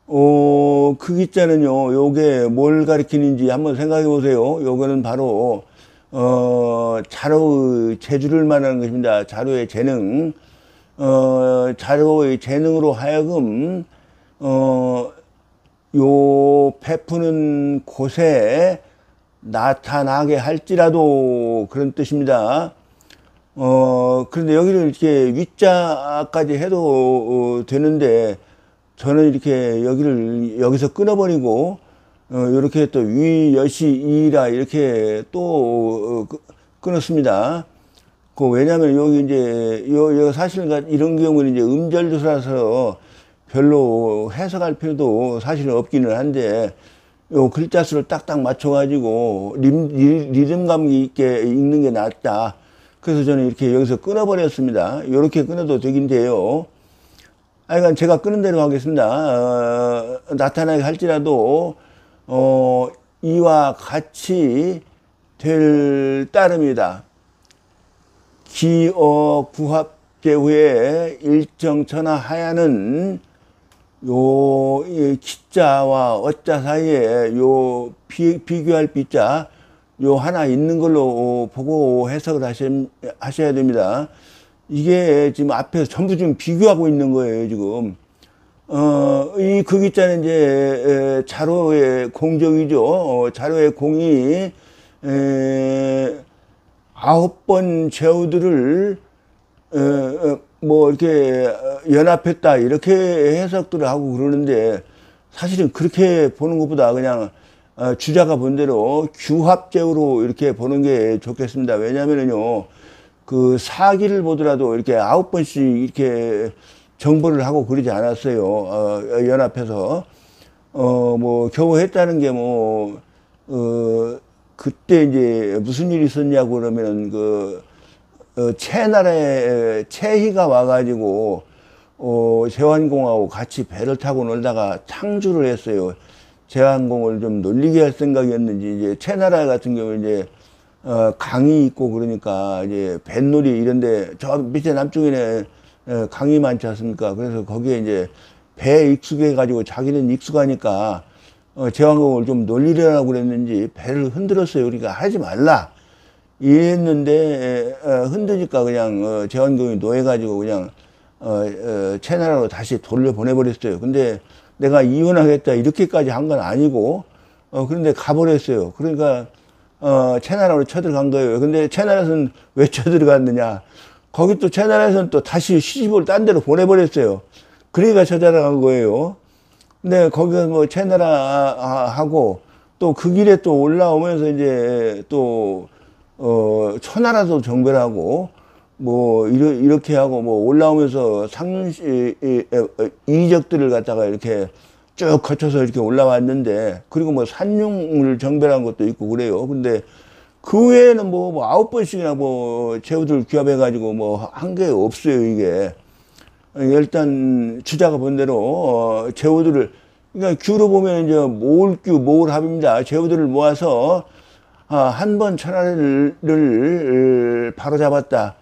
그 기자는요 요게 뭘 가리키는지 한번 생각해 보세요. 요거는 바로 자로의 재주를 말하는 것입니다. 자로의 재능. 자로의 재능으로 하여금 요 베푸는 곳에 나타나게 할지라도 그런 뜻입니다. 그런데 여기를 이렇게 위자까지 해도 되는데 저는 이렇게 여기서 끊어버리고 이렇게 또 위, 여시, 이라 이렇게 또 끊었습니다. 왜냐하면 여기 이제 사실 이런 경우는 이제 음절조사라서 별로 해석할 필요도 사실은 없기는 한데 요 글자 수를 딱딱 맞춰가지고 리듬감 있게 읽는 게 낫다. 그래서 저는 이렇게 여기서 끊어버렸습니다. 이렇게 끊어도 되긴 돼요. 하여간 제가 끊은 대로 하겠습니다. 나타나게 할지라도 이와 같이 될 따름이다. 기어 구합제 후에 일정 전하하야는 요 기자와 어자 사이에 요 비교할 비자 요 하나 있는 걸로 보고 해석을 하셔야 됩니다. 이게 지금 앞에서 전부 지금 비교하고 있는 거예요, 지금. 이 그 기자는 이제 자로의 공적이죠. 자로의 공이 9번 제후들을 뭐 이렇게 연합했다 이렇게 해석들을 하고 그러는데 사실은 그렇게 보는 것보다 그냥 주자가 본 대로 규합제후로 이렇게 보는 게 좋겠습니다. 왜냐하면요 그 사기를 보더라도 이렇게 9번씩 이렇게 정보를 하고 그러지 않았어요. 연합해서 뭐 겨우 했다는 게 뭐 그때 이제 무슨 일이 있었냐고 그러면 채나라에 채희가 와가지고 제환공하고 같이 배를 타고 놀다가 창주를 했어요. 제환공을 좀 놀리게 할 생각이었는지 이제 채나라 같은 경우 이제 강이 있고 그러니까 이제 뱃놀이 이런데 저 밑에 남쪽에는 강이 많지 않습니까? 그래서 거기에 이제 배에 익숙해 가지고 자기는 익숙하니까 제왕공을 좀 놀리려고 그랬는지 배를 흔들었어요. 그러니까 하지 말라 이랬는데 흔드니까 그냥 제왕공이 노해가지고 그냥 채나라로 다시 돌려보내버렸어요. 근데 내가 이혼하겠다 이렇게까지 한 건 아니고 그런데 가버렸어요. 그러니까 채나라로 쳐들어간 거예요. 근데 채나라에서는 왜 쳐들어갔느냐, 거기 또 채나라에서는 또 다시 시집을 딴 데로 보내버렸어요. 그러니까 쳐들어간 거예요. 근데 거기서 뭐 채나라하고 또 그 길에 또 올라오면서 이제 또 초나라도 정벌하고 뭐 이렇게 하고 뭐 올라오면서 상륜시 이적들을 갖다가 이렇게 쭉 거쳐서 이렇게 올라왔는데, 그리고 뭐 산룡을 정벌한 것도 있고 그래요. 근데 그 외에는 뭐 9번씩이나 뭐 제후들 귀합해가지고 뭐 한 게 없어요. 이게 일단 주자가 본 대로 제후들을, 그러니까 규로 보면 이제 모을규 모을합입니다. 제후들을 모아서 한 번 천하를 바로 잡았다.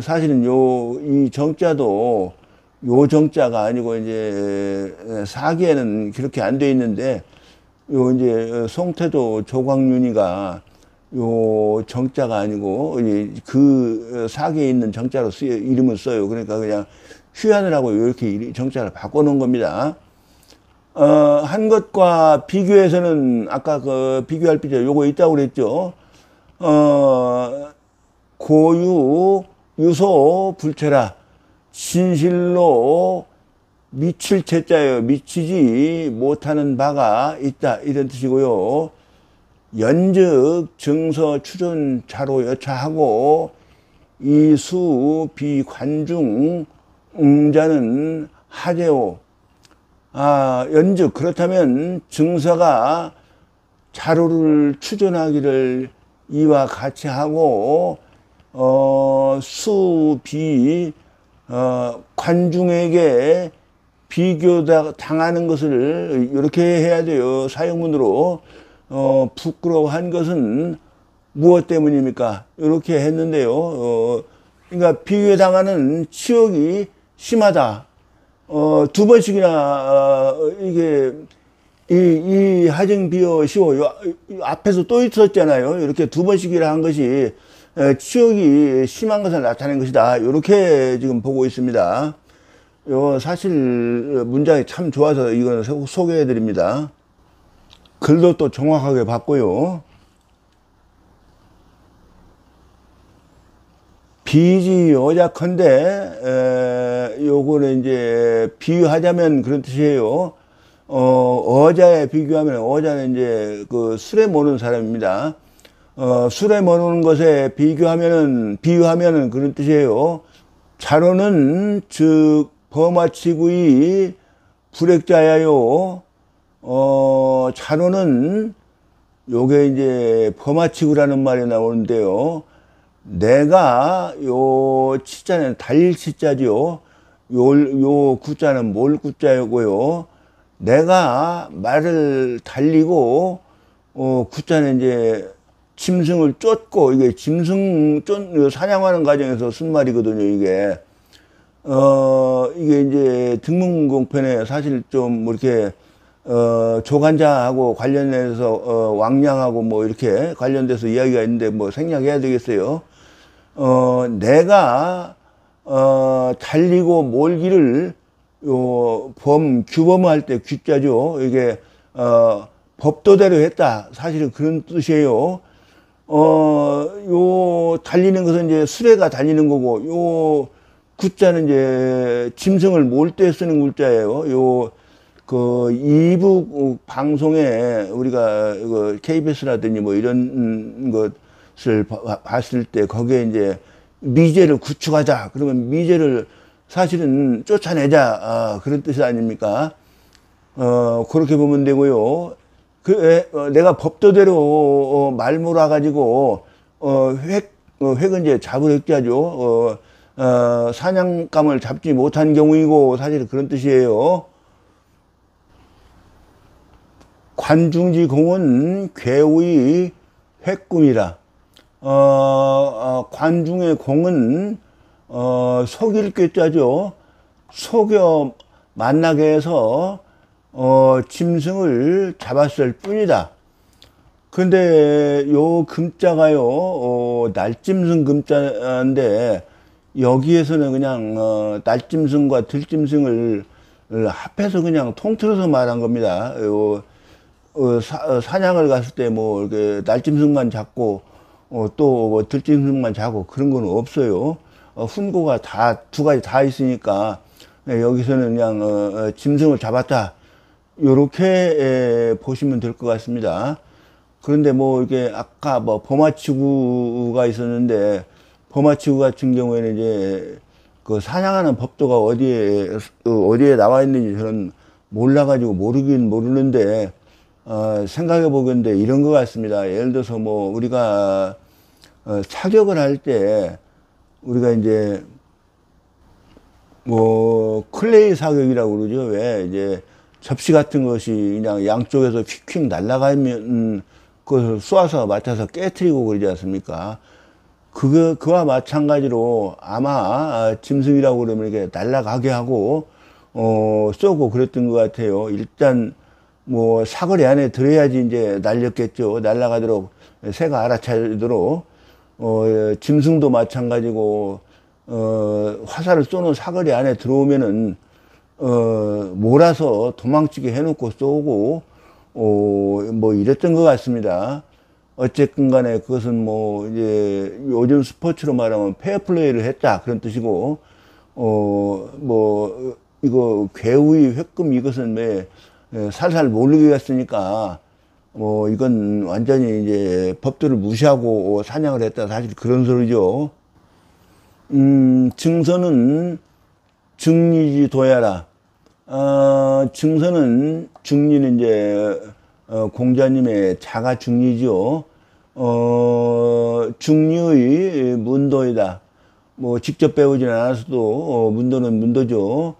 사실은 이 정자도 요 정자가 아니고 이제 사기에는 그렇게 안 돼 있는데, 요 이제 송태도 조광윤이가 요 정자가 아니고 그 사기에 있는 정자로 이름을 써요. 그러니까 그냥 휴안을 하고 이렇게 정자를 바꿔놓은 겁니다. 한 것과 비교해서는 아까 그 비교할 필요 요거 있다고 그랬죠. 고유 유소 불체라 진실로 미칠 채자예요. 미치지 못하는 바가 있다 이런 뜻이고요. 연즉 증서 추존 자로 여차하고 이수 비관중 응자는 하제오. 연즉 그렇다면 증서가 자료를 추존하기를 이와 같이 하고 수비 관중에게 비교당하는 것을 이렇게 해야 돼요. 사용문으로 부끄러워한 것은 무엇 때문입니까? 이렇게 했는데요. 그러니까 비교당하는 치욕이 심하다. 두 번씩이나 이게 이 하증비어 시오 앞에서 또 있었잖아요. 이렇게 두 번씩이나 한 것이 치욕이 심한 것을 나타낸 것이다. 이렇게 지금 보고 있습니다. 사실 문장이 참 좋아서 이건 소개해 드립니다. 글도 또 정확하게 봤고요. 비지 어자컨대 요거는 이제 비유하자면 그런 뜻이에요. 어자에 비교하면 어자는 이제 그 술에 모르는 사람입니다. 술에 모르는 것에 비유하면은 그런 뜻이에요. 자로는 즉 범아치구이 불액자야요. 자로는 요게 이제 범아치구라는 말이 나오는데요. 내가 요 치자는 달릴 치자죠. 요 구자는 몰 구자고요. 내가 말을 달리고 구자는 이제 짐승을 쫓고, 이게 짐승 사냥하는 과정에서 쓴 말이거든요. 이게 이제 등문공편에 사실 좀 뭐 이렇게 조간자하고 관련해서 왕량하고 뭐 이렇게 관련돼서 이야기가 있는데 뭐 생략해야 되겠어요. 내가 달리고 몰기를 규범할 때 규자죠. 이게 법도대로 했다. 사실은 그런 뜻이에요. 요 달리는 것은 이제 수레가 달리는 거고, 요 구자는 이제 짐승을 몰 때 쓰는 구자예요. 그 이북 방송에 우리가 KBS라든지 뭐 이런 것을 봤을 때 거기에 이제 미제를 구축하자. 그러면 미제를 사실은 쫓아내자. 그런 뜻이 아닙니까? 그렇게 보면 되고요. 내가 법도대로 말 몰아가지고, 획은 이제 잡을 획자죠. 사냥감을 잡지 못한 경우이고, 사실 그런 뜻이에요. 관중지 공은 괴우의 획꿈이라. 관중의 공은 속일 꾀자죠. 속여 만나게 해서 짐승을 잡았을 뿐이다. 근데 요 금자가요, 날짐승 금자인데, 여기에서는 그냥, 날짐승과 들짐승을 합해서 그냥 통틀어서 말한 겁니다. 사냥을 갔을 때 뭐, 이렇게 날짐승만 잡고, 또 뭐 들짐승만 잡고 그런 건 없어요. 훈고가 다, 두 가지 다 있으니까, 네, 여기서는 그냥, 짐승을 잡았다. 요렇게 보시면 될 것 같습니다. 그런데 뭐 이게 아까 뭐 범아치구가 있었는데 범아치구 같은 경우에는 이제 그 사냥하는 법도가 어디에 나와 있는지 저는 몰라가지고 모르긴 모르는데 생각해 보건데 이런 것 같습니다. 예를 들어서 뭐 우리가 사격을 할 때 우리가 이제 뭐 클레이 사격이라고 그러죠. 왜 이제 접시 같은 것이 그냥 양쪽에서 휙휙 날아가면 그것을 쏘아서 맞춰서 깨트리고 그러지 않습니까? 그와 마찬가지로 아마 짐승이라고 그러면 이렇게 날아가게 하고 쏘고 그랬던 것 같아요. 일단 뭐 사거리 안에 들어야지 이제 날렸겠죠. 날아가도록 새가 알아차리도록 짐승도 마찬가지고 화살을 쏘는 사거리 안에 들어오면은 몰아서 도망치게 해놓고 쏘고 뭐 이랬던 것 같습니다. 어쨌든 간에 그것은 뭐 이제 요즘 스포츠로 말하면 페어플레이를 했다 그런 뜻이고 뭐 이거 괴우의 회금 이것은 왜 살살 모르게 갔으니까 뭐 이건 완전히 이제 법도를 무시하고 사냥을 했다 사실 그런 소리죠. 증서는 증리지 도야라. 증서는 증리는 이제 공자님의 자가 증리죠. 증리의 문도이다. 뭐 직접 배우지는 않았어도 문도는 문도죠.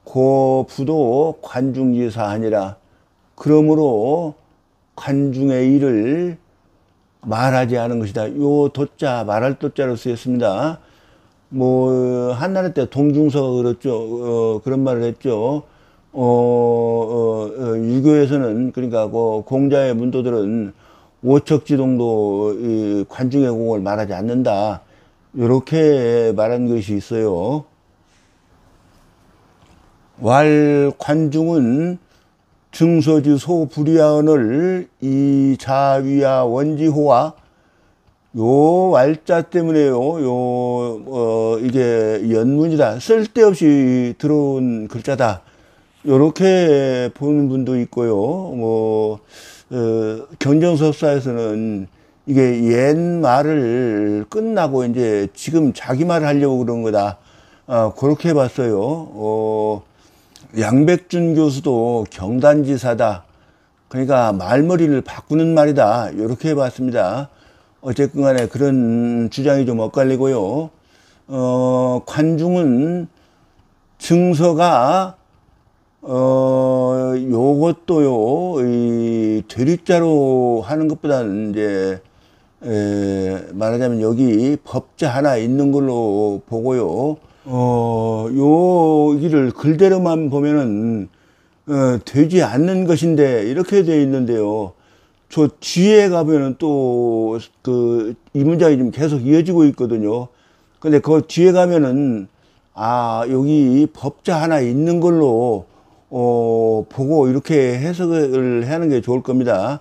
고부도 관중지사하니라. 그러므로 관중의 일을 말하지 않은 것이다. 요 도자 말할 도자로 쓰였습니다. 뭐 한나라 때 동중서가 그랬죠. 그런 말을 했죠. 유교에서는 그러니까 그 공자의 문도들은 오척지동도 이 관중의 공을 말하지 않는다. 이렇게 말한 것이 있어요. 왈 관중은 증서지 소불이하언을 이자위야 원지호와 요 왈자 때문에요. 이게 연문이다. 쓸데없이 들어온 글자다. 요렇게 보는 분도 있고요. 뭐 경전섭사에서는 이게 옛 말을 끝나고 이제 지금 자기 말을 하려고 그런 거다. 그렇게 봤어요. 양백준 교수도 경단지사다. 그러니까 말머리를 바꾸는 말이다. 이렇게 봤습니다. 어쨌든 간에 그런 주장이 좀 엇갈리고요. 관중은 증서가 요것도요, 이 되리자로 하는 것보다는 이제 말하자면 여기 법자 하나 있는 걸로 보고요. 요 길을 글대로만 보면은 되지 않는 것인데 이렇게 되어 있는데요. 저 뒤에 가면은 또 이 문장이 좀 계속 이어지고 있거든요. 근데 그 뒤에 가면은 여기 법자 하나 있는 걸로 보고 이렇게 해석을 하는 게 좋을 겁니다.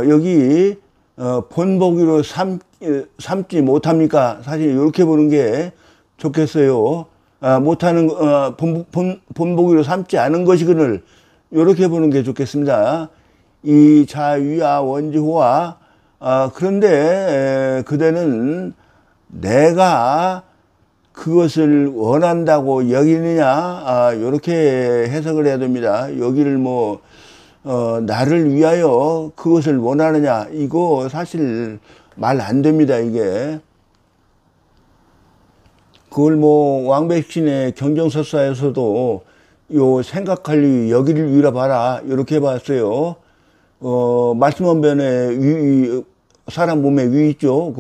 여기 본보기로 삼지 못합니까? 사실 이렇게 보는 게 좋겠어요. 못하는 본보기로 삼지 않은 것이거늘 이렇게 보는 게 좋겠습니다. 이 자위야 원지호와 그런데 그대는 내가 그것을 원한다고 여기느냐 이렇게 해석을 해야 됩니다. 여기를 뭐 나를 위하여 그것을 원하느냐 이거 사실 말 안 됩니다. 이게 그걸 뭐 왕백신의 경정서사에서도 요 생각할 리 여기를 위라 봐라 이렇게 봤어요. 말씀원변에 사람 몸에 위 있죠.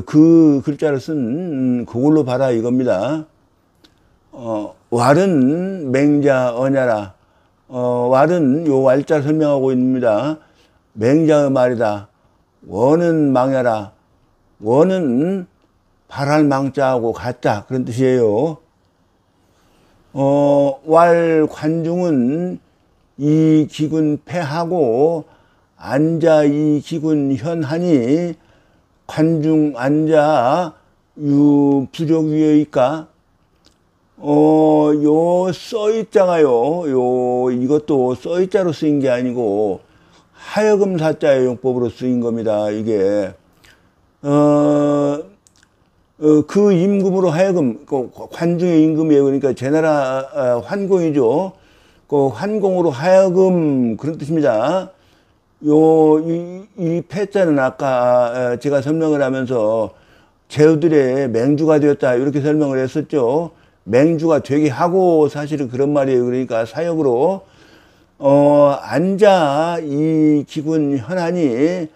그 글자를 쓴 그걸로 봐라 이겁니다. 왈은 맹자 언야라. 왈은 요 왈자 설명하고 있습니다. 맹자의 말이다. 원은 망해라. 원은 발할 망자하고 같다. 그런 뜻이에요. 왈 관중은 이 기군 패하고 앉아 이 기군 현하니 관중 앉아 유 부족위의까. 요 써있자가요. 이것도 써있자로 쓰인 게 아니고 하여금 사자의 용법으로 쓰인 겁니다. 이게 그 임금으로 하여금 관중의 임금이에요. 그러니까 제나라 환공이죠. 그 환공으로 하여금 그런 뜻입니다. 이 패자는 아까 제가 설명을 하면서 제후들의 맹주가 되었다 이렇게 설명을 했었죠. 맹주가 되게 하고 사실은 그런 말이에요. 그러니까 사역으로 앉아 이 기군 현하니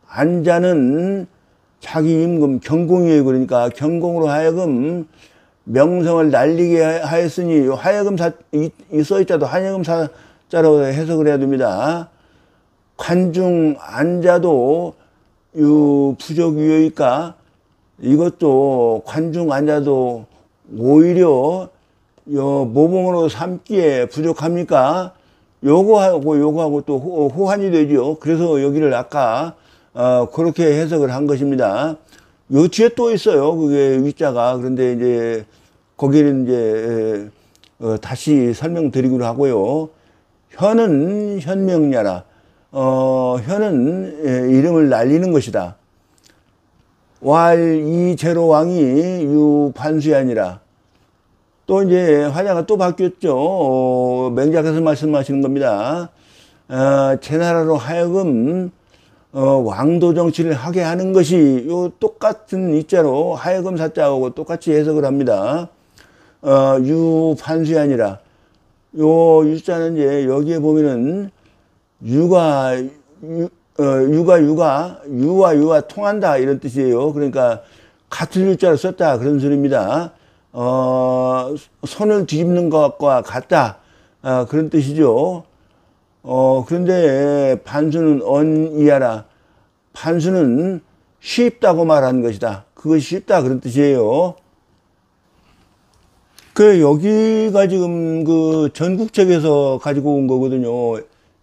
앉아는 자기 임금 경공이에요. 그러니까 경공으로 하여금 명성을 날리게 하였으니 하여금 이 써있자도 하여금 사자로 해석을 해야 됩니다. 관중 앉아도 유 부족위의까. 이것도 관중 앉아도 오히려 모범으로 삼기에 부족합니까? 요거하고 또 호환이 되죠. 그래서 여기를 아까 그렇게 해석을 한 것입니다. 요 뒤에 또 있어요. 그게 위자가. 그런데 이제 거기는 이제 다시 설명드리기로 하고요. 현은 현명냐라. 현은 이름을 날리는 것이다. 왈 이제로 왕이 유 반수이 아니라. 또 이제 화자가 또 바뀌었죠. 맹자께서 말씀하시는 겁니다. 제나라로 하여금 왕도 정치를 하게 하는 것이 요 똑같은 이자로 하여금 사자하고 똑같이 해석을 합니다. 유 반수이 아니라. 요 유자는 이제 여기에 보면은 유와 유와 통한다 이런 뜻이에요. 그러니까 같은 유자를 썼다 그런 소리입니다. 손을 뒤집는 것과 같다 그런 뜻이죠. 그런데 반수는 언이하라. 반수는 쉽다고 말하는 것이다. 그것이 쉽다 그런 뜻이에요. 그 여기가 지금 그 전국책에서 가지고 온 거거든요.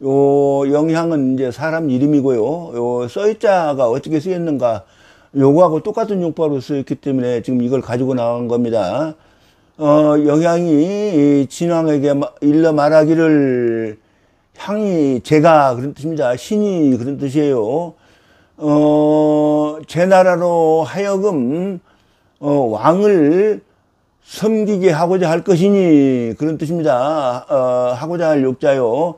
요 영향은 이제 사람 이름이고요. 요 써있자가 어떻게 쓰였는가 요거하고 똑같은 용법으로 쓰였기 때문에 지금 이걸 가지고 나온 겁니다. 영향이 진왕에게 일러 말하기를 향이 제가 그런 뜻입니다. 신이 그런 뜻이에요. 제 나라로 하여금 왕을 섬기게 하고자 할 것이니 그런 뜻입니다. 하고자 할 욕자요.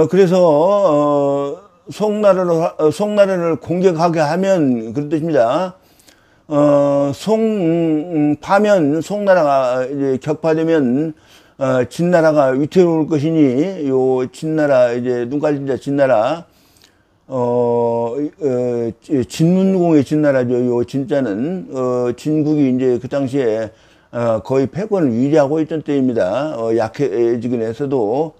그래서 송나라를 공격하게 하면 그런 뜻입니다. 파면 송나라가 이제 격파되면 진나라가 위태로울 것이니 요 진나라 이제 눈깔진자 진나라 진문공의 진나라죠. 요 진자는 진국이 이제 그 당시에 거의 패권을 유지하고 있던 때입니다. 약해지긴 했어도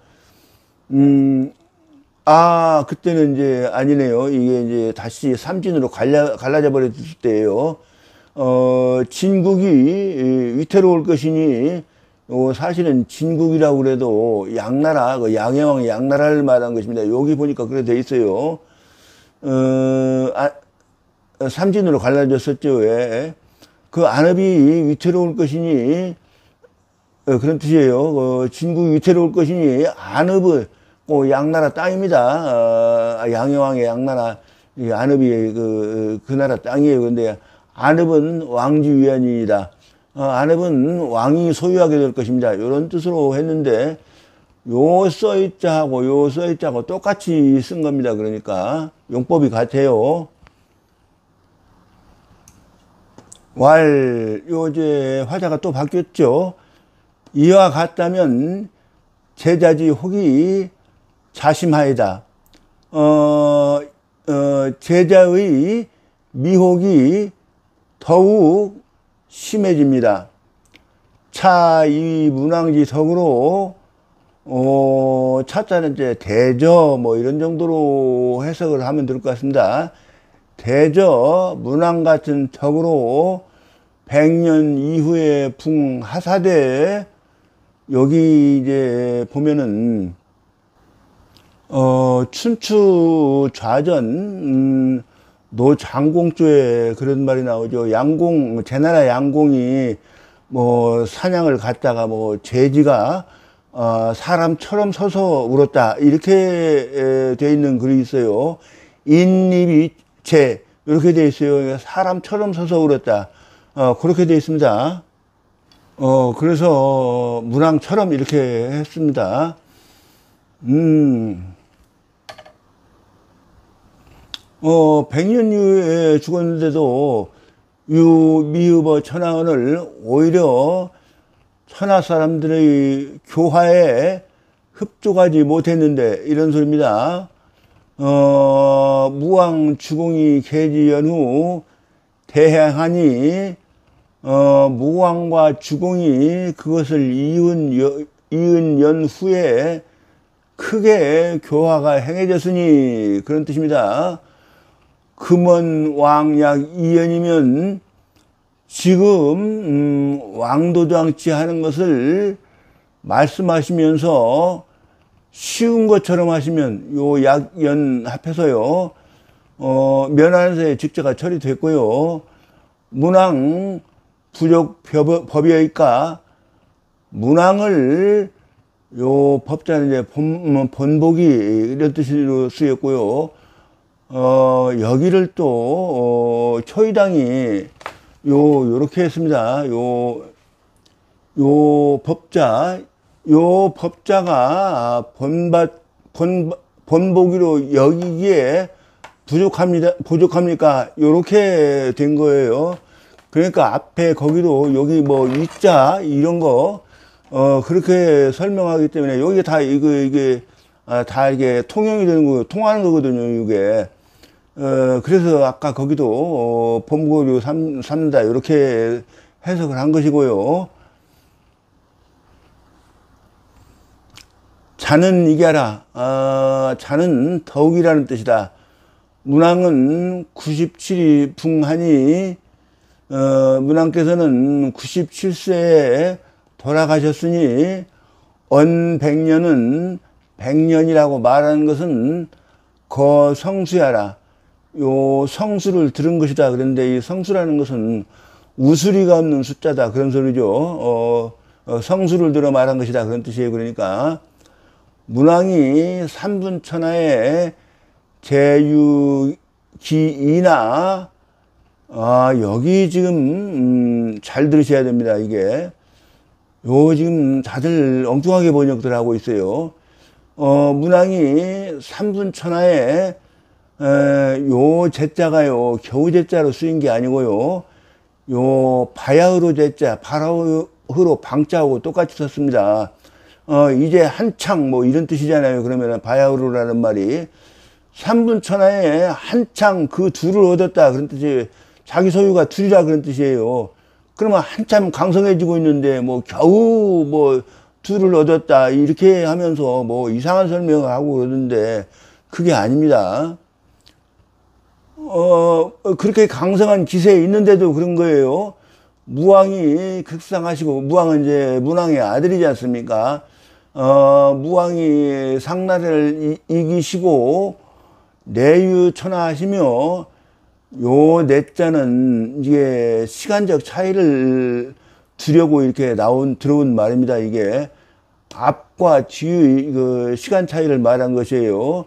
그때는 이제 아니네요. 이게 이제 다시 삼진으로 갈라져 버렸을 때예요. 진국이 위태로울 것이니 사실은 진국이라고 그래도 양나라, 그 양해왕의 양나라를 말한 것입니다. 여기 보니까 그래 돼 있어요. 삼진으로 갈라졌었죠. 왜? 그 안업이 위태로울 것이니 그런 뜻이에요. 진국이 위태로울 것이니 안업을 양나라 땅입니다. 양해왕의 양나라 안업이 그 나라 땅이에요. 근데 안업은 왕지 위안이다. 안업은 왕이 소유하게 될 것입니다. 이런 뜻으로 했는데 요 써있자하고 요 써있자하고 똑같이 쓴 겁니다. 그러니까 용법이 같아요. 요제 화자가 또 바뀌었죠. 이와 같다면 제자지 혹이 자심하이다. 제자의 미혹이 더욱 심해집니다. 차 이 문왕지 덕으로 차자는 이제 대저 뭐 이런 정도로 해석을 하면 될 것 같습니다. 대저 문왕 같은 덕으로 100년 이후에 붕하사대. 여기 이제 보면은 춘추 좌전 노장공조에 그런 말이 나오죠. 양공, 제나라 양공이 뭐 사냥을 갔다가 뭐 돼지가 사람처럼 서서 울었다 이렇게 돼 있는 글이 있어요. 인입이 제 이렇게 돼 있어요. 사람처럼 서서 울었다 그렇게 돼 있습니다. 그래서 문왕처럼 이렇게 했습니다. 100년 이후에 죽었는데도 미흡어 천하언을 오히려 천하 사람들의 교화에 흡족하지 못했는데 이런 소리입니다. 무왕 주공이 계지연후 대행하니 무왕과 주공이 그것을 이은 연후에 크게 교화가 행해졌으니 그런 뜻입니다. 금원 왕약 2년이면 지금 왕도장치 하는 것을 말씀하시면서 쉬운 것처럼 하시면 요 약연 합해서요 면하는새 직제가 처리됐고요. 문왕 부족 법이니까 문왕을 요 법자는 이제 본복이 이런 뜻으로 쓰였고요. 여기를 또 초이당이 요렇게 했습니다. 요 법자가 본보기로 여기기에 부족합니까? 요렇게 된 거예요. 그러니까 앞에 거기도 여기 뭐 이자 이런 거 그렇게 설명하기 때문에 여기 다 이게 다 이게 통용이 되는 거 통하는 거거든요. 이게 그래서 아까 거기도 본보기로 삼는다 이렇게 해석을 한 것이고요. 자는 이겨라. 자는 더욱이라는 뜻이다. 문왕은 97이 붕하니 문왕께서는 97세에 돌아가셨으니 언 100년은 100년이라고 말하는 것은 거성수야라. 요 성수를 들은 것이다. 그런데 이 성수라는 것은 우수리가 없는 숫자다. 그런 소리죠. 성수를 들어 말한 것이다. 그런 뜻이에요. 그러니까 문왕이 삼분천하에 제유기이나 여기 지금 잘 들으셔야 됩니다. 이게 지금 다들 엉뚱하게 번역들 하고 있어요. 문왕이 삼분천하에 요 제자가요 겨우 제자로 쓰인 게 아니고요 요 바야흐로 제자 바야흐로 방자하고 똑같이 썼습니다. 이제 한창 뭐 이런 뜻이잖아요. 그러면 바야흐로라는 말이 삼분천하에 한창 그 둘을 얻었다 그런 뜻이 자기 소유가 둘이라 그런 뜻이에요. 그러면 한참 강성해지고 있는데 뭐 겨우 뭐 둘을 얻었다 이렇게 하면서 뭐 이상한 설명을 하고 그러는데 그게 아닙니다. 그렇게 강성한 기세에 있는데도 그런 거예요. 무왕이 극상하시고 무왕은 이제 문왕의 아들이지 않습니까? 무왕이 상나라를 이기시고 내유천하하시며 요 내자는 이게 시간적 차이를 두려고 이렇게 들어온 말입니다. 이게 앞과 뒤의 그 시간 차이를 말한 것이에요.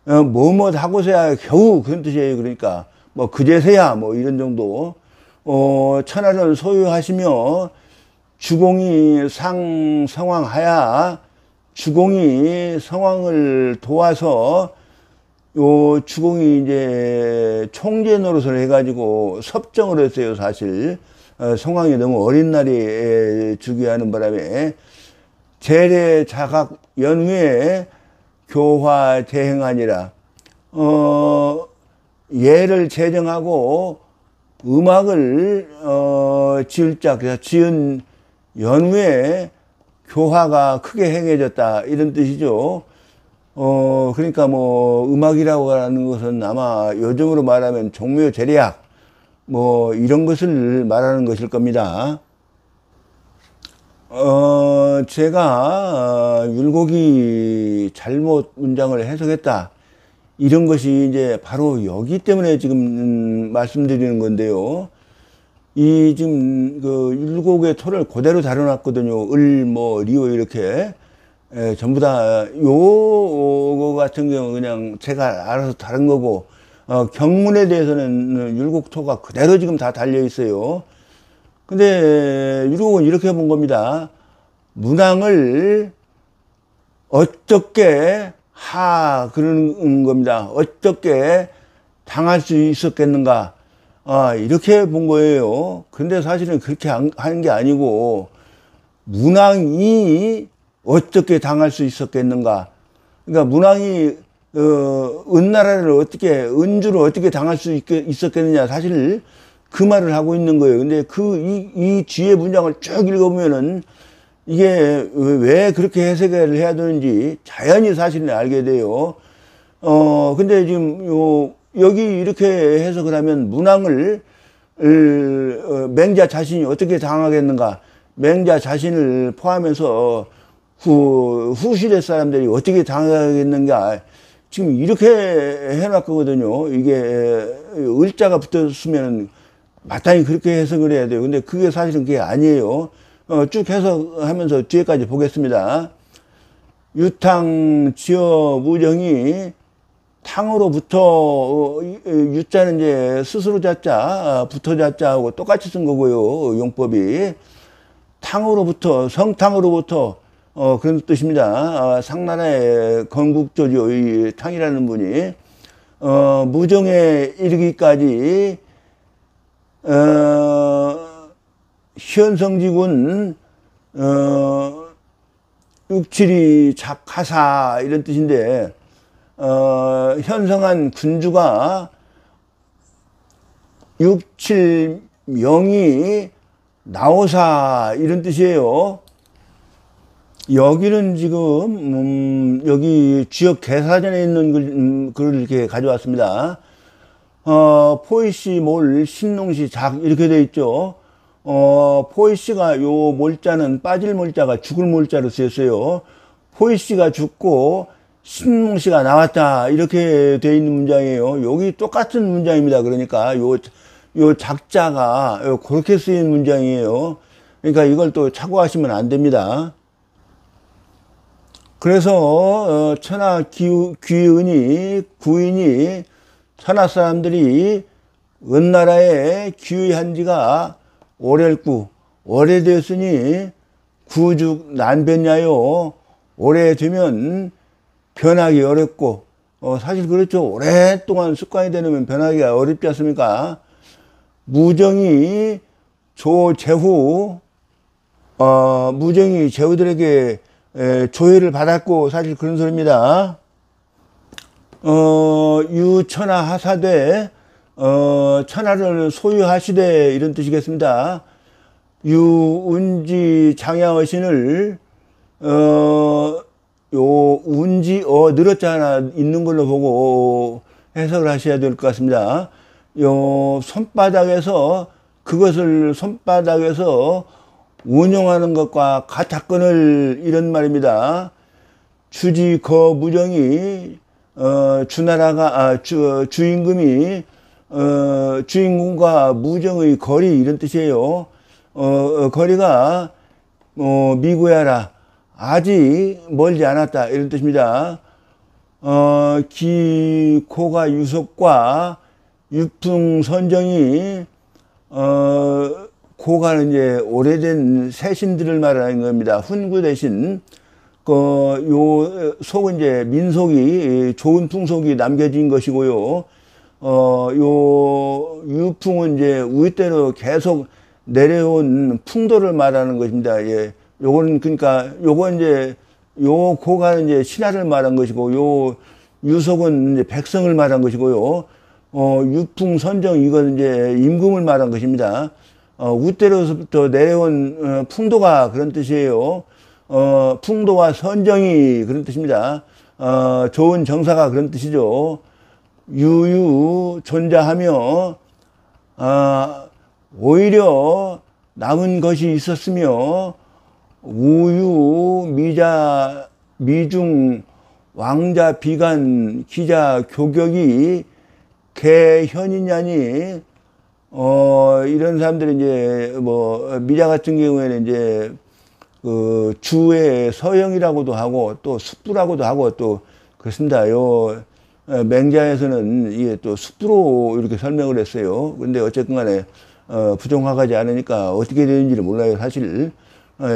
뭐뭐 하고서야 겨우 그런 뜻이에요. 그러니까 뭐 그제서야 뭐 이런 정도. 천하를 소유하시며 주공이 성왕하야 주공이 성왕을 도와서 요 주공이 이제 총재 노릇을 해가지고 섭정을 했어요. 사실 성왕이 너무 어린 날에 즉위하는 바람에 재래 자각 연후에 교화 대행하니라. 예를 제정하고 음악을 지을 자, 그래서 지은 연후에 교화가 크게 행해졌다 이런 뜻이죠. 그러니까 뭐 음악이라고 하는 것은 아마 요즘으로 말하면 종묘제례악 뭐 이런 것을 말하는 것일 겁니다. 제가 율곡이 잘못 문장을 해석했다 이런 것이 이제 바로 여기 때문에 지금 말씀드리는 건데요. 이 지금 그 율곡의 토를 그대로 다뤄놨거든요. 을, 뭐, 리오 이렇게. 전부 다 요거 같은 경우 그냥 제가 알아서 다른 거고, 경문에 대해서는 율곡토가 그대로 지금 다 달려 있어요. 근데 율곡은 이렇게 본 겁니다. 문항을 어떻게 그러는 겁니다. 어떻게 당할 수 있었겠는가. 이렇게 본 거예요. 근데 사실은 그렇게 하는 게 아니고, 문왕이 어떻게 당할 수 있었겠는가. 그러니까 문왕이, 은나라를 은주를 어떻게 당할 수 있었겠느냐. 사실 그 말을 하고 있는 거예요. 근데 이 뒤에 문장을 쭉 읽어보면은 이게 왜 그렇게 해석을 해야 되는지 자연히 사실은 알게 돼요. 근데 지금 여기 이렇게 해석을 하면 문왕을 맹자 자신이 어떻게 당하겠는가, 맹자 자신을 포함해서 후시대 사람들이 어떻게 당하겠는가, 지금 이렇게 해놨거든요. 이게 을자가 붙었으면 마땅히 그렇게 해석을 해야 돼요. 근데 그게 사실은 그게 아니에요. 쭉 해석하면서 뒤에까지 보겠습니다. 유탕 지어 무정이 탕으로부터 유자는 이제 스스로 자자 붙어 자자하고 똑같이 쓴 거고요. 용법이 탕으로부터 성탕으로부터 그런 뜻입니다. 상나라의 건국조죠. 이 탕이라는 분이 무정에 이르기까지 현성지군 육칠이 작하사 이런 뜻인데 현성한 군주가 6,7명이 나오사 이런 뜻이에요. 여기는 지금 여기 지역 개사전에 있는 글을 이렇게 가져왔습니다. 포이시 몰 신농시 작 이렇게 돼 있죠. 포이시가 요 몰자는 빠질 몰자가 죽을 몰자로 쓰였어요. 포이시가 죽고 신농시가 나왔다 이렇게 돼 있는 문장이에요. 여기 똑같은 문장입니다. 그러니까 요 작자가 그렇게 쓰인 문장이에요. 그러니까 이걸 또 착오하시면 안 됩니다. 그래서 천하 귀은이 구인이 천하 사람들이 은나라에 귀의한 지가 오래되었으니 구죽 난변야요. 오래되면 변하기 어렵고 사실 그렇죠. 오랫동안 습관이 되면 변하기가 어렵지 않습니까? 무정이 조제후 무정이 제후들에게 조회를 받았고 사실 그런 소리입니다. 유천하 하사되 천하를 소유하시되 이런 뜻이겠습니다. 유운지 장야어신을 요 운지 늘었자 하나 있는 걸로 보고 해석을 하셔야 될 것 같습니다. 요 손바닥에서 그것을 손바닥에서 운용하는 것과 같았거늘 이런 말입니다. 주지 거 무정이 주나라가 주임금이 주인공과 무정의 거리 이런 뜻이에요. 거리가 미구야라 아직 멀지 않았다 이런 뜻입니다. 기코가 유속과 유풍선정이 고가는 이제 오래된 새신들을 말하는 겁니다. 훈구 대신 요 속은 이제 민속이 좋은 풍속이 남겨진 것이고요. 요 유풍은 이제 윗대로 계속 내려온 풍도를 말하는 것입니다. 예. 요거는 그러니까 요건 이제 요 고가는 이제 신하를 말한 것이고 요 유속은 이제 백성을 말한 것이고요. 유풍 선정 이건 이제 임금을 말한 것입니다. 우때로부터 내려온 풍도가 그런 뜻이에요. 풍도와 선정이 그런 뜻입니다. 좋은 정사가 그런 뜻이죠. 유유 존자하며 오히려 남은 것이 있었으며 우유 미자 미중 왕자 비간 기자 교격이 개현이냐니 이런 사람들이 이제 뭐 미자 같은 경우에는 이제 그 주의 서형이라고도 하고 또 숙부라고도 하고 또 그렇습니다. 요 맹자에서는 이게 또 숙부로 이렇게 설명을 했어요. 근데 어쨌든 간에 부정확하지 않으니까 어떻게 되는지를 몰라요, 사실.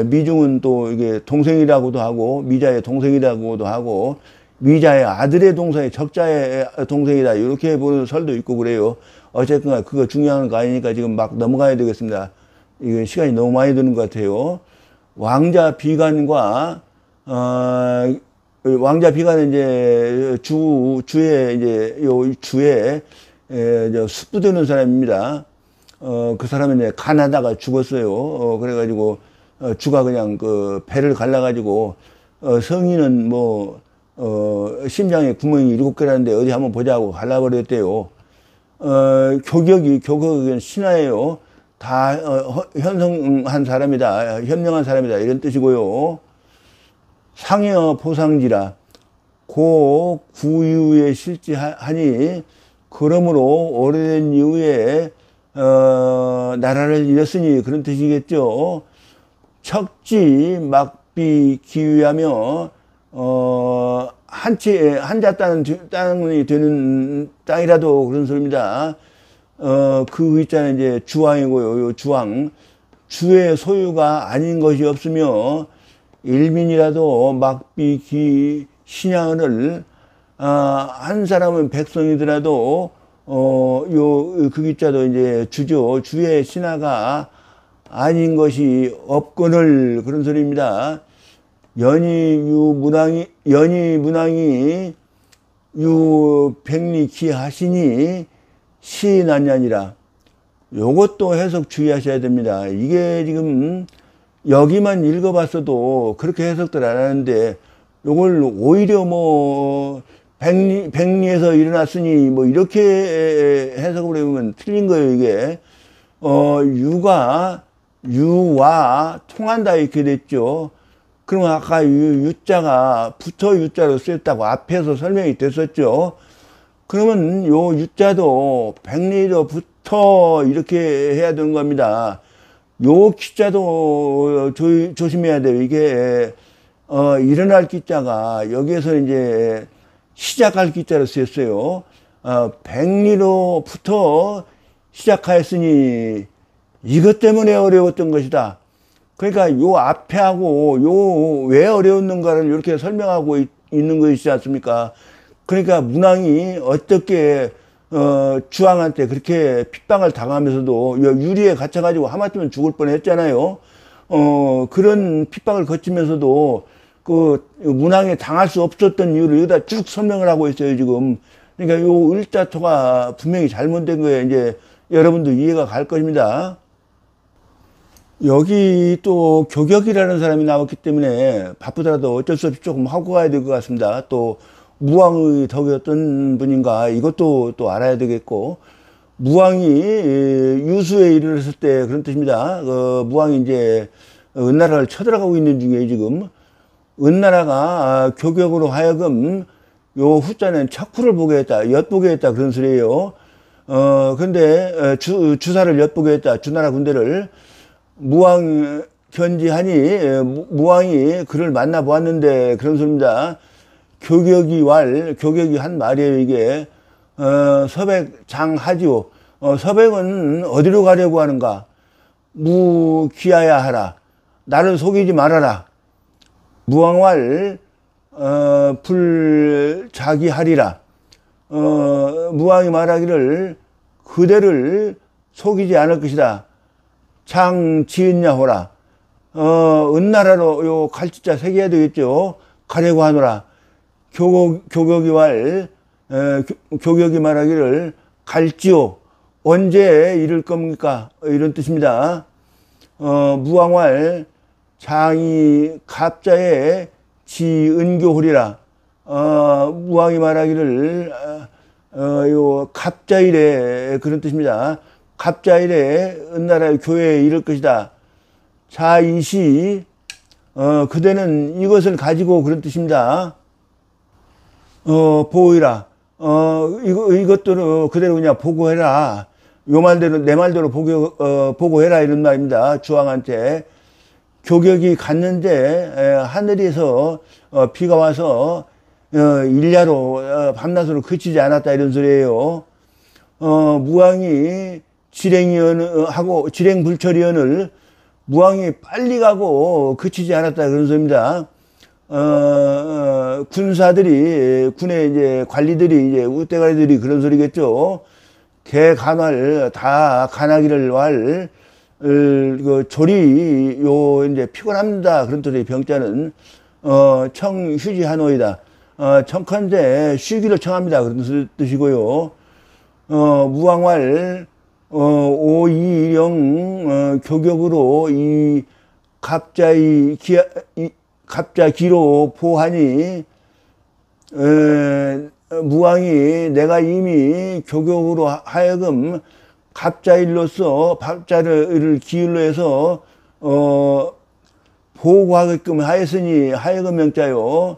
미중은 또 이게 동생이라고도 하고 미자의 동생이라고도 하고 미자의 아들의 동생이 적자의 동생이다 이렇게 보는 설도 있고 그래요. 어쨌든 간에 그거 중요한 거 아니니까 지금 막 넘어가야 되겠습니다. 이게 시간이 너무 많이 드는 것 같아요. 왕자 비관과 왕자 비관은 이제 주에 이제 요 주에 숙부되는 사람입니다. 그 사람은 이제 가나다가 죽었어요. 그래가지고 주가 그냥 그 배를 갈라가지고 성인은 뭐 심장에 구멍이 7개라는데 어디 한번 보자고 갈라버렸대요. 교격은 신하예요. 다 현성한 사람이다, 현명한 사람이다 이런 뜻이고요. 상여 보상지라 고 구유에 실지하니 그러므로 오래된 이후에 나라를 잃었으니 그런 뜻이겠죠. 척지 막비 기위하며 한자 땅이 되는 땅이라도 그런 소리입니다. 그 있잖아요. 이제 주왕이고요. 요 주왕. 주의 소유가 아닌 것이 없으며 일민이라도 막비기 신양을 한 사람은 백성이더라도 요 그 기자도 이제 주죠. 주의 신하가 아닌 것이 없거늘 그런 소리입니다. 연이 문왕이 유 백리기 하시니 시난냐니라. 요것도 해석 주의하셔야 됩니다. 이게 지금 여기만 읽어봤어도 그렇게 해석들 안 하는데 요걸 오히려 뭐 백리에서 일어났으니 뭐 이렇게 해석을 해보면 틀린 거예요. 이게 유와 통한다 이렇게 됐죠. 그러면 아까 유자가 붙어 유자로 쓰였다고 앞에서 설명이 됐었죠. 그러면 요 유자도 백리도 붙어 이렇게 해야 되는 겁니다. 요 기자도 조심해야 돼요. 이게 일어날 기자가 여기에서 이제 시작할 기자로 쓰였어요. 백리로 붙어 시작하였으니 이것 때문에 어려웠던 것이다. 그러니까 요 앞에 하고 요 왜 어려웠는가를 이렇게 설명하고 있는 것이지 않습니까? 그러니까 문왕이 어떻게 주왕한테 그렇게 핍박을 당하면서도 유리에 갇혀가지고 하마터면 죽을 뻔했잖아요. 그런 핍박을 거치면서도 그 문왕에 당할 수 없었던 이유를 여기다 쭉 설명을 하고 있어요 지금. 그러니까 요 을자토가 분명히 잘못된 거예요. 이제 여러분도 이해가 갈 것입니다. 여기 또 교격이라는 사람이 나왔기 때문에 바쁘더라도 어쩔 수 없이 조금 하고 가야 될 것 같습니다. 또 무왕의 덕이 어떤 분인가 이것도 또 알아야 되겠고, 무왕이 유수에 이르렀을 때 그런 뜻입니다. 무왕이 이제 은나라를 쳐들어가고 있는 중에 지금 은나라가 교격으로 하여금 요 후자는 척후를 보게 했다, 엿보게 했다 그런 소리예요. 근데 주사를 엿보게 했다, 주나라 군대를. 무왕 견지하니 무왕이 그를 만나 보았는데 그런 소리입니다. 교격이 한 말이에요 이게. 서백장하지요. 서백은 어디로 가려고 하는가? 무기하야 하라. 나를 속이지 말아라. 무왕왈 불자기하리라. 무왕이 말하기를 그대를 속이지 않을 것이다. 장 지은야호라. 은나라로 요 갈지자 새겨야 되겠죠. 가려고 하노라. 교격이 말하기를 갈지요 언제 이를 겁니까? 이런 뜻입니다. 무왕왈 장이 갑자에 지은교홀이라. 무왕이 말하기를 요 갑자일에, 그런 뜻입니다. 갑자일에 은나라의 교회에 이를 것이다. 자이시 그대는 이것을 가지고, 그런 뜻입니다. 보이라. 이것들은 그대로 그냥 보고해라. 요 말대로, 내 말대로 보고해라. 이런 말입니다. 주왕한테. 교격이 갔는데, 하늘에서, 비가 와서, 일야로, 밤낮으로 그치지 않았다. 이런 소리예요. 무왕이 질행불철이언을 무왕이 빨리 가고 그치지 않았다. 그런 소리입니다. 군사들이, 군의 이제 관리들이, 이제 우대가리들이 그런 소리겠죠. 개간활 다 간하기를 왈, 그 조리 요 이제 피곤합니다. 그런 소리. 병자는 청휴지하노이다. 청컨대 쉬기를 청합니다. 그런 뜻이고요. 무왕왈 오이령 교격으로 이 갑자기로 보하니, 무왕이 내가 이미 교격으로 하여금 갑자일로서 갑자를 기일로 해서 보고하게끔 하였으니, 하여금 명자요.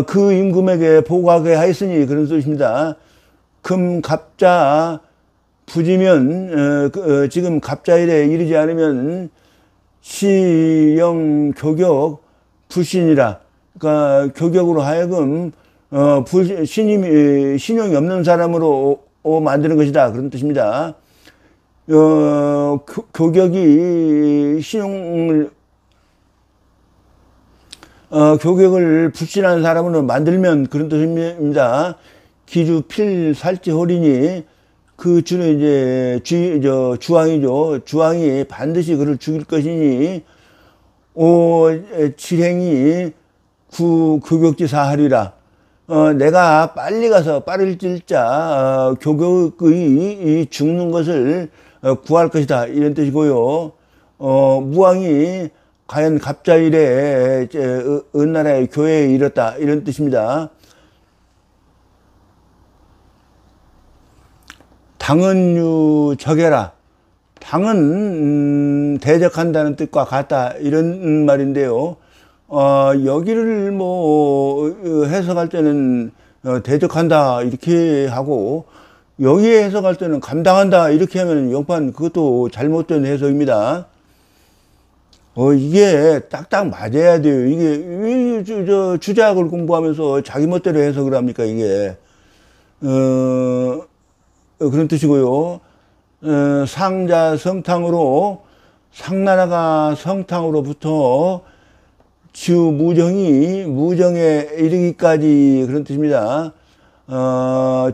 그 임금에게 보고하게 하였으니, 그런 뜻입니다. 금 갑자 부지면, 지금 갑자일에 이르지 않으면 시영 교격 불신이라. 그러니까 교격으로 하여금 신용이 없는 사람으로 만드는 것이다. 그런 뜻입니다. 교격이 교격을 불신하는 사람으로 만들면, 그런 뜻입니다. 기주 필 살찌 호리니, 그 주는 이제 주왕이죠. 주왕이 반드시 그를 죽일 것이니, 질행이 교격지사하리라. 내가 빨리 가서 빠를 찔자 교격의 죽는 것을 구할 것이다. 이런 뜻이고요. 무왕이 과연 갑자일에 은나라의 교회에 이뤘다. 이런 뜻입니다. 당은 적해라. 당은 대적한다는 뜻과 같다. 이런 말인데요. 여기를 해석할 때는 대적한다 이렇게 하고, 여기에 해석할 때는 감당한다 이렇게 하면 영판 그것도 잘못된 해석입니다. 이게 딱딱 맞아야 돼요. 이게 주작을 공부하면서 자기 멋대로 해석을 합니까, 이게. 그런 뜻이고요. 상자 성탕으로, 상나라가 성탕으로부터 무정에 이르기까지, 그런 뜻입니다.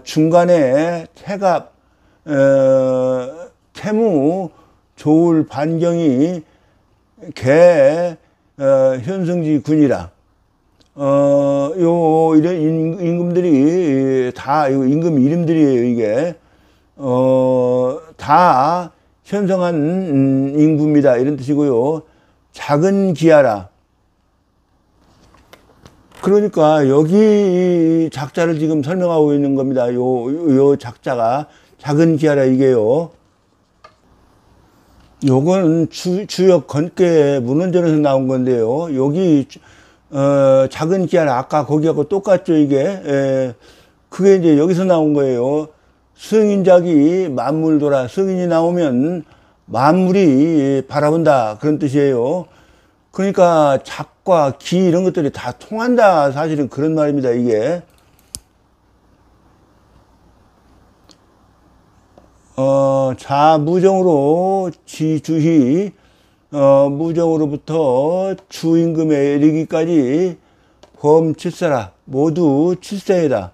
중간에 태갑, 태무, 조울, 반경이 현성지 군이라. 이런 임금들이 다, 임금 이름들이에요, 이게. 다 현성한 인구입니다. 이런 뜻이고요. 작은 기하라. 그러니까 여기 작자를 지금 설명하고 있는 겁니다. 요 작자가 작은 기하라 이게요. 요건 주역 건께 문헌전에서 나온 건데요. 여기 작은 기하라, 아까 거기하고 똑같죠, 이게. 그게 이제 여기서 나온 거예요. 승인작이 만물도라. 승인이 나오면 만물이 바라본다. 그런 뜻이에요. 그러니까 작과 기 이런 것들이 다 통한다. 사실은 그런 말입니다, 이게. 무정으로 지주희, 무정으로부터 주임금에 이르기까지 범칠세라. 모두 칠세이다.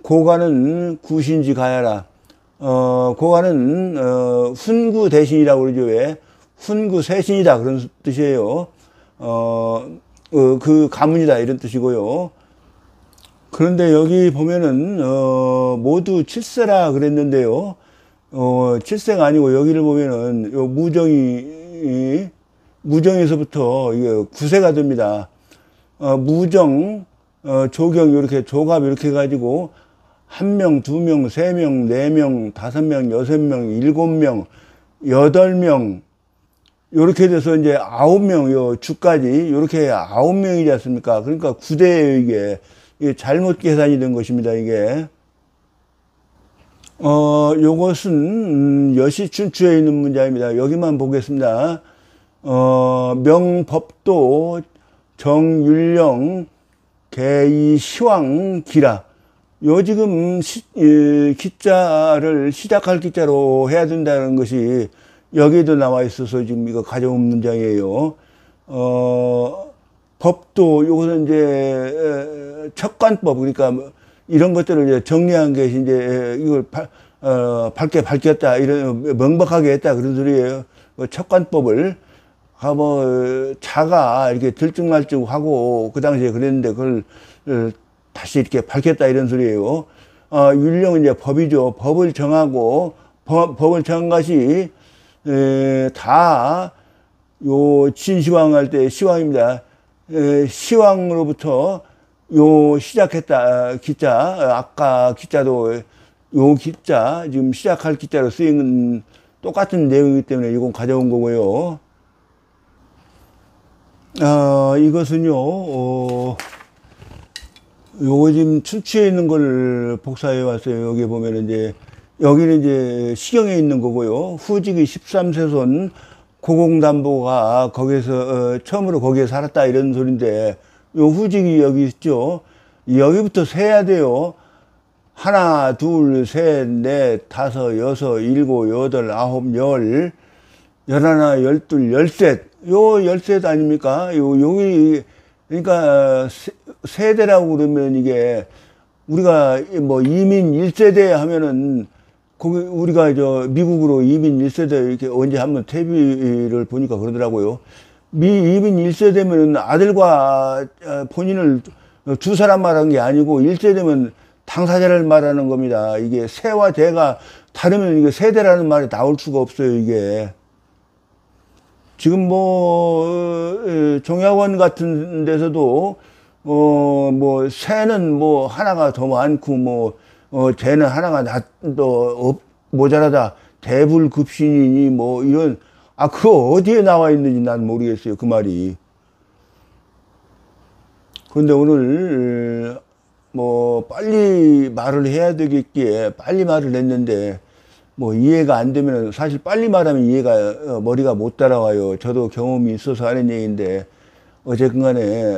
고가는 구신지 가야라. 고가는 훈구 대신이라고 그러죠. 왜? 훈구 세신이다. 그런 뜻이에요. 그 가문이다. 이런 뜻이고요. 그런데 여기 보면은 모두 칠세라 그랬는데요. 칠세가 아니고 여기를 보면은 요 무정에서부터 이게 구세가 됩니다. 무정, 조경 이렇게 조갑 이렇게 해가지고 1명, 2명, 3명, 4명, 5명, 6명, 7명, 8명 요렇게 돼서 이제 9명 요 주까지 요렇게 9명이지 않습니까? 그러니까 9대예요 이게 잘못 계산이 된 것입니다 이게. 요것은 여시춘추에 있는 문장입니다. 여기만 보겠습니다. 명법도 정율령 개이 시황 기라. 요 지금 기자를 시작할 기자로 해야 된다는 것이 여기에도 나와 있어서 지금 이거 가져온 문장이에요. 법도 요것은 이제 척관법 그러니까 이런 것들을 이제 정리한 것이 이제 이걸 밝게 밝혔다 이런 명백하게 했다 그런 소리예요. 척관법을 자가 이렇게 들쭉날쭉하고 그 당시에 그랬는데 그걸 다시 이렇게 밝혔다 이런 소리예요. 율령은 이제 법이죠. 법을 정하고 법을 정한 것이 다 요 진시황 할 때 시황입니다. 시황으로부터 요 시작했다 기자 아까 기자도 요 기자 지금 시작할 기자로 쓰인 똑같은 내용이기 때문에 이건 가져온 거고요. 이것은요 요거 지금 춘추에 있는 걸 복사해 왔어요. 여기 보면 이제 여기는 이제 시경에 있는 거고요. 후직의 13세손 고공담보가 거기서 처음으로 거기에 살았다 이런 소린데 요 후직이 여기 있죠. 여기부터 세야 돼요. 하나, 둘, 셋, 넷, 다섯, 여섯, 일곱, 여덟, 아홉, 열, 열하나, 열둘, 열셋. 요 열셋 아닙니까? 여기 그러니까 세대라고 그러면 이게 우리가 뭐 이민 1세대 하면은 거기 우리가 미국으로 이민 1세대 이렇게 언제 한번 TV를 보니까 그러더라고요. 이민 1세대면은 아들과 본인을 두 사람 말하는 게 아니고 1세대면 당사자를 말하는 겁니다. 이게 세와 대가 다르면 이게 세대라는 말이 나올 수가 없어요, 이게. 지금 종약원 같은 데서도 뭐 세는 뭐 하나가 더 많고 쟤는 하나가 더 모자라다 대불급신이니 뭐 이런 그거 어디에 나와 있는지 난 모르겠어요 그 말이. 그런데 오늘 빨리 말을 해야 되겠기에 빨리 말을 했는데 이해가 안 되면 사실 빨리 말하면 이해가 머리가 못 따라와요. 저도 경험이 있어서 하는 얘기인데 어쨌든 간에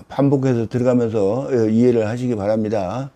반복해서 들어가면서 이해를 하시기 바랍니다.